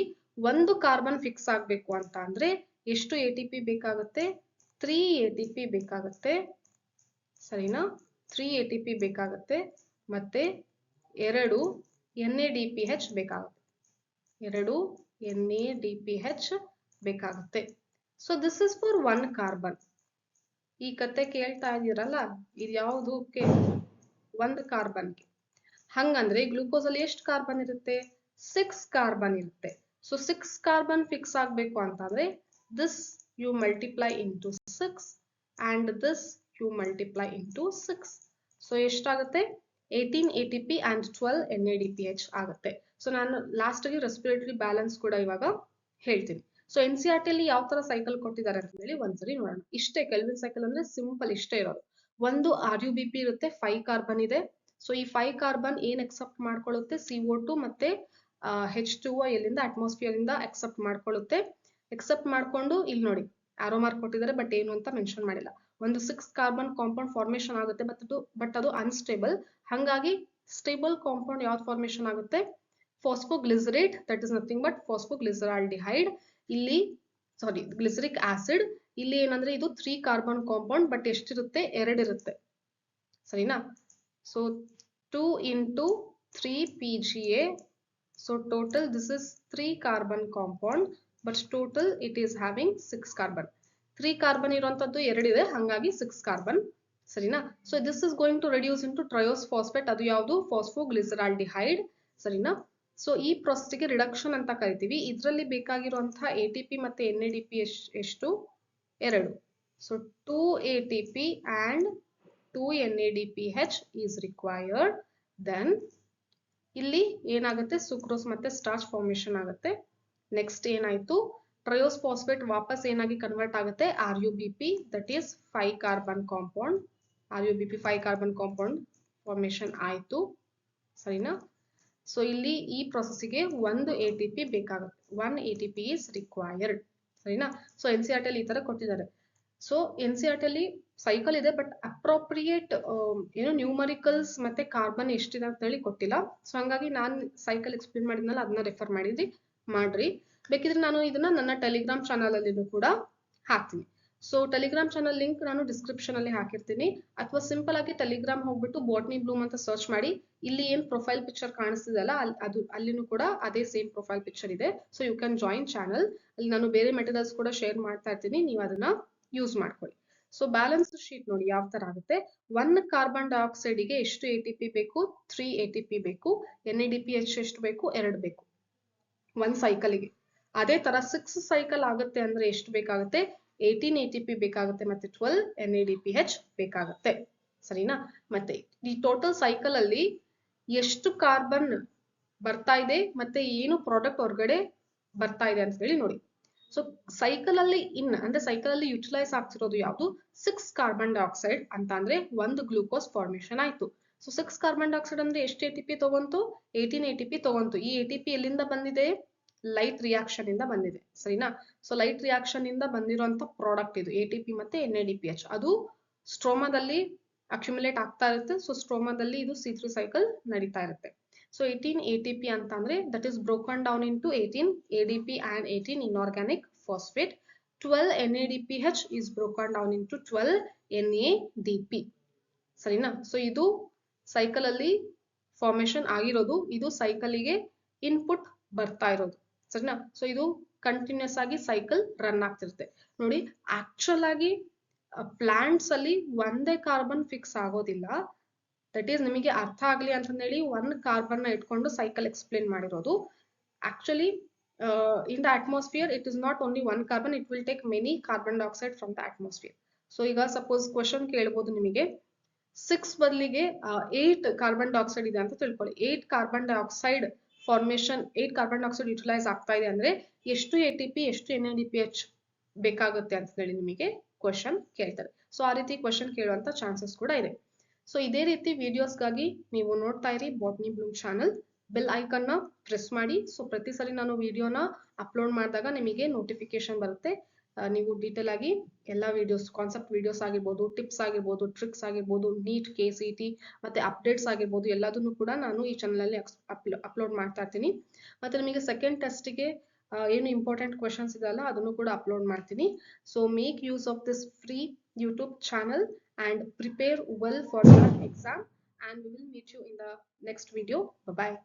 S1: 1 ಕಾರ್ಬನ್ ಫಿಕ್ಸ್ ಆಗ್ಬೇಕು ಅಂತ ಅಂದ್ರೆ ಎಷ್ಟು ATP ಬೇಕಾಗುತ್ತೆ? 3 ATP ಬೇಕಾಗುತ್ತೆ. ಸರಿನಾ? 3 ATP ಬೇಕಾಗುತ್ತೆ. ಮತ್ತೆ 2 NADPH ಬೇಕಾಗುತ್ತೆ. 2 NADPH ಬೇಕಾಗುತ್ತೆ. So this is for 1 carbon. ಈ ಕತೆ ಕೇಳ್ತಾ ಇದೀರಲ್ಲ, ಇದು ಯಾವುದಕ್ಕೆ? 1 ಕಾರ್ಬನ್ಗೆ. ಹಂಗಂದ್ರೆ ಗ್ಲೂಕೋಸ್ ಅಲ್ಲಿ ಎಷ್ಟು ಕಾರ್ಬನ್ ಇರುತ್ತೆ? 6 ಕಾರ್ಬನ್ ಇರುತ್ತೆ. ಸೊ 6 ಕಾರ್ಬನ್ ಫಿಕ್ಸ್ ಆಗ್ಬೇಕು ಅಂತಂದ್ರೆ this you multiply into 6 and this you multiply into 6. So ಎಷ್ಟಾಗುತ್ತೆ? 18 ATP and 12 NADPH ಆಗುತ್ತೆ. ಸೊ ನಾನು ಲಾಸ್ಟ್ ಆಗಿ ರೆಸ್ಪಿರೇಟರಿ ಬ್ಯಾಲೆನ್ಸ್ ಕೂಡ ಇವಾಗ ಹೇಳ್ತೀನಿ. ಸೊ NCERT ಅಲ್ಲಿ ಯಾವ ತರ ಸೈಕಲ್ ಕೊಟ್ಟಿದ್ದಾರೆ ಅಂತ ಹೇಳಿ ಒಂದ್ಸರಿ ನೋಡೋಣ. ಇಷ್ಟೇ ಕೆಲ್ವಿನ್ ಸೈಕಲ್ ಅಂದ್ರೆ ಸಿಂಪಲ್ ಇಷ್ಟೇ ಇರೋದು. ಒಂದು RUBP ಇರುತ್ತೆ, 5 ಕಾರ್ಬನ್ ಇದೆ. ಸೊ ಈ 5 ಕಾರ್ಬನ್ ಏನ್ ಅಕ್ಸೆಪ್ಟ್ ಮಾಡ್ಕೊಳ್ಳುತ್ತೆ, CO2 ಮತ್ತೆ H2O ಎಲ್ಲಿಂದ ಅಟ್ಮಾಸ್ಫಿಯರ್ ಇಂದ ಅಕ್ಸೆಪ್ಟ್ ಮಾಡ್ಕೊಳ್ಳುತ್ತೆ. ಅಕ್ಸೆಪ್ಟ್ ಮಾಡ್ಕೊಂಡು ಇಲ್ಲಿ ನೋಡಿ ಆರೋ ಮಾರ್ಕ್ ಕೊಟ್ಟಿದ್ದಾರೆ, ಬಟ್ ಏನು ಅಂತ ಮೆನ್ಷನ್ ಮಾಡಿಲ್ಲ. ಒಂದು 6 ಕಾರ್ಬನ್ ಕಾಂಪೌಂಡ್ ಫಾರ್ಮೇಶನ್ ಆಗುತ್ತೆ, ಬಟ್ ಅದು ಅನ್ಸ್ಟೇಬಲ್. ಹಾಗಾಗಿ ಸ್ಟೇಬಲ್ ಕಾಂಪೌಂಡ್ ಯಾವ್ದು ಫಾರ್ಮೇಶನ್ ಆಗುತ್ತೆ, ಫಾಸ್ಫೋಗ್ಲಿಸರೇಟ್, ದಟ್ ಇಸ್ ನಥಿಂಗ್ ಬಟ್ ಫಾಸ್ಫೋಗ್ಲಿಸರಾಲ್ಡಿಹೈಡ್. ಇಲ್ಲಿ ಸಾರಿ ಗ್ಲಿಸರಿಕ್ ಆಸಿಡ್. ಇಲ್ಲಿ ಏನಂದ್ರೆ ಇದು 3 ಕಾರ್ಬನ್ ಕಾಂಪೌಂಡ್, ಬಟ್ ಎಷ್ಟಿರುತ್ತೆ, 2 ಇರುತ್ತೆ, ಸರಿನಾ. So 2 into 3 PGA. So total this is 3 carbon compound, but total it is having 6 carbon. 3 carbon ಇರುವಂತದ್ದು 2 ಇದೆ, ಹಾಗಾಗಿ 6 carbon, ಸರಿನಾ. So this is going to reduce into triose phosphate, ಅದು ಯಾವುದು, ಫಾಸ್ಫೋಗ್ಲಿಸರಾಲ್ಡಿಹೈಡ್, ಸರಿನಾ. ಸೊ ಈ process ಗೆ ರಿಡಕ್ಷನ್ ಅಂತ ಕರಿತೀವಿ. ಇದರಲ್ಲಿ ಬೇಕಾಗಿರುವಂತಹ ATP ಮತ್ತೆ NADP ಎಷ್ಟು, 2. So 2 ATP and 2 NADPH is required. Then ಇಲ್ಲಿ ಏನಾಗುತ್ತೆ, ಸುಕ್ರೋಸ್ ಮತ್ತೆ ಸ್ಟಾರ್ಚ್ ಫಾರ್ಮೇಶನ್ ಆಗುತ್ತೆ. ನೆಕ್ಸ್ಟ್ ಏನಾಯ್ತು, ಟ್ರಯೋಸ್ ಫಾಸ್ಫೇಟ್ ವಾಪಸ್ ಏನಾಗಿ ಕನ್ವರ್ಟ್ ಆಗುತ್ತೆ, RUBP, that is 5 carbon compound. RUBP 5 carbon compound formation ಆಯ್ತು, ಸರಿನಾ. ಸೊ ಇಲ್ಲಿ ಈ ಪ್ರೊಸೆಸ್ಗೆ ಒಂದು ATP ಬೇಕಾಗುತ್ತೆ, 1 ATP is required, ಸರಿನಾ. ಸೊ NCERT ಅಲ್ಲಿ ಈ ತರ ಕೊಟ್ಟಿದ್ದಾರೆ. ಸೊ NCERT ಅಲ್ಲಿ ಸೈಕಲ್ ಇದೆ, ಬಟ್ ಅಪ್ರೋಪ್ರಿಯೇಟ್ ಏನು ನ್ಯೂಮರಿಕಲ್ಸ್ ಮತ್ತೆ ಕಾರ್ಬನ್ ಎಷ್ಟಿದೆ ಅಂತ ಹೇಳಿ ಕೊಟ್ಟಿಲ್ಲ. ಸೊ ಹಂಗಾಗಿ ನಾನು ಸೈಕಲ್ ಎಕ್ಸ್ಪ್ಲೇನ್ ಮಾಡಿದ್ನಲ್ಲ, ಅದನ್ನ ರೆಫರ್ ಮಾಡ್ರಿ. ಬೇಕಿದ್ರೆ ನಾನು ಇದನ್ನ ನನ್ನ ಟೆಲಿಗ್ರಾಮ್ ಚಾನಲ್ ಅಲ್ಲಿ ಕೂಡ ಹಾಕ್ತೀನಿ. ಸೊ ಟೆಲಿಗ್ರಾಮ್ ಚಾನಲ್ ಲಿಂಕ್ ನಾನು ಡಿಸ್ಕ್ರಿಪ್ಷನ್ ಅಲ್ಲಿ ಹಾಕಿರ್ತೀನಿ, ಅಥವಾ ಸಿಂಪಲ್ ಆಗಿ ಟೆಲಿಗ್ರಾಮ್ ಹೋಗ್ಬಿಟ್ಟು ಬಾಟ್ನಿ ಬ್ಲೂಮ್ ಅಂತ ಸರ್ಚ್ ಮಾಡಿ. ಇಲ್ಲಿ ಏನ್ ಪ್ರೊಫೈಲ್ ಪಿಕ್ಚರ್ ಕಾಣಿಸ್ತಿದೆಯಲ್ಲ, ಅಲ್ಲಿನೂ ಕೂಡ ಅದೇ ಸೇಮ್ ಪ್ರೊಫೈಲ್ ಪಿಕ್ಚರ್ ಇದೆ. So you can join channel. ಅಲ್ಲಿ ನಾನು ಬೇರೆ ಮೆಟೀರಿಯಲ್ಸ್ ಕೂಡ ಶೇರ್ ಮಾಡ್ತಾ ಇರ್ತೀನಿ, ನೀವು ಅದನ್ನ ಯೂಸ್ ಮಾಡ್ಕೊಳ್ಳಿ. ಸೊ ಬ್ಯಾಲೆನ್ಸ್ ಶೀಟ್ ನೋಡಿ ಯಾವ ತರ ಆಗುತ್ತೆ. 1 ಕಾರ್ಬನ್ ಡೈಆಕ್ಸೈಡ್ ಗೆ ಎಷ್ಟು ATP ಬೇಕು, 3 ATP ಬೇಕು. NADPH ಎಷ್ಟು ಬೇಕು, 2 ಬೇಕು 1 ಸೈಕಲ್ ಗೆ. ಅದೇ ತರ 6 ಸೈಕಲ್ ಆಗುತ್ತೆ ಅಂದ್ರೆ ಎಷ್ಟು ಬೇಕಾಗುತ್ತೆ, 18 ATP ಬೇಕಾಗುತ್ತೆ, ಮತ್ತೆ 12 NADPH ಬೇಕಾಗುತ್ತೆ, ಸರಿನಾ. ಮತ್ತೆ ಈ ಟೋಟಲ್ ಸೈಕಲ್ ಅಲ್ಲಿ ಎಷ್ಟು ಕಾರ್ಬನ್ ಬರ್ತಾ ಇದೆ ಮತ್ತೆ ಏನು ಪ್ರಾಡಕ್ಟ್ ಹೊರಗಡೆ ಬರ್ತಾ ಇದೆ ಅಂತ ಹೇಳಿ ನೋಡಿ. ಸೊ ಸೈಕಲ್ ಅಲ್ಲಿ ಅಂದ್ರೆ ಸೈಕಲ್ ಅಲ್ಲಿ ಯುಟಿಲೈಸ್ ಆಗ್ತಿರೋದು ಯಾವುದು, 6 ಕಾರ್ಬನ್ ಡೈಆಕ್ಸೈಡ್ ಅಂತ ಅಂದ್ರೆ 1 ಗ್ಲೂಕೋಸ್ ಫಾರ್ಮೇಶನ್ ಆಯ್ತು. ಸೊ 6 ಕಾರ್ಬನ್ ಡೈಆಕ್ಸೈಡ್ ಅಂದ್ರೆ ಎಷ್ಟು ATP ತಗೊಂತು, 18 ATP ತಗೊಂತು. ಈ ATP ಎಲ್ಲಿಂದ ಬಂದಿದೆ, ಲೈಟ್ ರಿಯಾಕ್ಷನ್ ಇಂದ ಬಂದಿದೆ, ಸರಿನಾ. ಸೊ ಲೈಟ್ ರಿಯಾಕ್ಷನ್ ಇಂದ ಬಂದಿರುವಂತ ಪ್ರಾಡಕ್ಟ್ ಇದು ATP ಮತ್ತೆ NADPH. ಅದು ಸ್ಟ್ರೋಮಾದಲ್ಲಿ ಅಕ್ಯುಮುಲೇಟ್ ಆಗ್ತಾ ಇರುತ್ತೆ. ಸೊ ಸ್ಟ್ರೋಮಾದಲ್ಲಿ ಇದು C3 ಸೈಕಲ್ ನಡೀತಾ ಇರುತ್ತೆ. ಸೊ 18 ATP ಅಂತ ಅಂದ್ರೆ that is broken down into 18 ADP and 18 inorganic phosphate. 12 NADPH is broken down into 12 NADP, ಸರಿನಾ. ಸೊ ಇದು ಸೈಕಲ್ ಅಲ್ಲಿ ಫಾರ್ಮೇಶನ್ ಆಗಿರೋದು, ಇದು ಸೈಕಲಿಗೆ ಇನ್ಪುಟ್ ಬರ್ತಾ ಇರೋದು, ಸರಿನಾ. ಸೊ ಇದು ಕಂಟಿನ್ಯೂಸ್ ಆಗಿ ಸೈಕಲ್ ರನ್ ಆಗ್ತಿರುತ್ತೆ ನೋಡಿ. ಆಕ್ಚುಲ್ ಆಗಿ ಪ್ಲಾಂಟ್ಸ್ ಅಲ್ಲಿ ಒಂದೇ ಕಾರ್ಬನ್ ಫಿಕ್ಸ್ ಆಗೋದಿಲ್ಲ. ದಟ್ ಈಸ್ ನಿಮಗೆ ಅರ್ಥ ಆಗ್ಲಿ ಅಂತಂದೇಳಿ 1 ಕಾರ್ಬನ್ ನ ಇಟ್ಕೊಂಡು ಸೈಕಲ್ ಎಕ್ಸ್ಪ್ಲೇನ್ ಮಾಡಿರೋದು. Actually in the atmosphere it is not only 1 carbon, it will take many carbon dioxide from the atmosphere. So ಈಗ ಸಪೋಸ್ ಕ್ವಶನ್ ಕೇಳ್ಬೋದು ನಿಮಗೆ, 6 ಬದಲಿಗೆ 8 ಕಾರ್ಬನ್ ಡೈಆಕ್ಸೈಡ್ ಇದೆ ಅಂತ ತಿಳ್ಕೊಳ್ಳಿ. 8 carbon dioxide formation, 8 carbon dioxide utilise ಆಗ್ತಾ ಇದೆ ಅಂದ್ರೆ ಎಷ್ಟು ATP ಎಷ್ಟು NADPH ಬೇಕಾಗುತ್ತೆ ಅಂತ ಹೇಳಿ ನಿಮಗೆ ಕ್ವಶನ್ ಕೇಳ್ತಾರೆ. ಸೊ ಆ ರೀತಿ ಕ್ವಶನ್ ಕೇಳುವಂತ ಚಾನ್ಸಸ್ ಕೂಡ ಇದೆ. ಸೊ ಇದೇ ರೀತಿ ವಿಡಿಯೋಸ್ಗಾಗಿ ನೀವು ನೋಡ್ತಾ ಇರಿ botany Bloom channel. Bell icon ನ ಪ್ರೆಸ್ ಮಾಡಿ. ಸೊ ಪ್ರತಿ ಸರಿ ನಾನು ವಿಡಿಯೋನ ಅಪ್ಲೋಡ್ ಮಾಡಿದಾಗ ನಿಮಗೆ ನೋಟಿಫಿಕೇಶನ್ ಬರುತ್ತೆ. ನೀವು ಡೀಟೇಲ್ ಆಗಿ ಎಲ್ಲ ವಿಡಿಯೋಸ್, ಕಾನ್ಸೆಪ್ಟ್ ವಿಡಿಯೋಸ್ ಆಗಿರ್ಬೋದು, ಟಿಪ್ಸ್ ಆಗಿರ್ಬೋದು, ಟ್ರಿಕ್ಸ್ ಆಗಿರ್ಬೋದು, ನೀಟ್ KCET ಮತ್ತೆ ಅಪ್ಡೇಟ್ಸ್ ಆಗಿರ್ಬೋದು, ಎಲ್ಲದನ್ನು ಕೂಡ ನಾನು ಈ ಚಾನಲ್ ಅಲ್ಲಿ ಅಪ್ಲೋಡ್ ಮಾಡ್ತಾ ಇರ್ತೀನಿ. ಮತ್ತೆ ನಿಮಗೆ ಸೆಕೆಂಡ್ ಟೆಸ್ಟ್ಗೆ ಏನು ಇಂಪಾರ್ಟೆಂಟ್ ಕ್ವಶನ್ಸ್ ಇದೆಯಲ್ಲ ಅದನ್ನು ಕೂಡ ಅಪ್ಲೋಡ್ ಮಾಡ್ತೀನಿ. So make use of this free YouTube channel and prepare well for your exam, and we will meet you in the next video. Bye bye.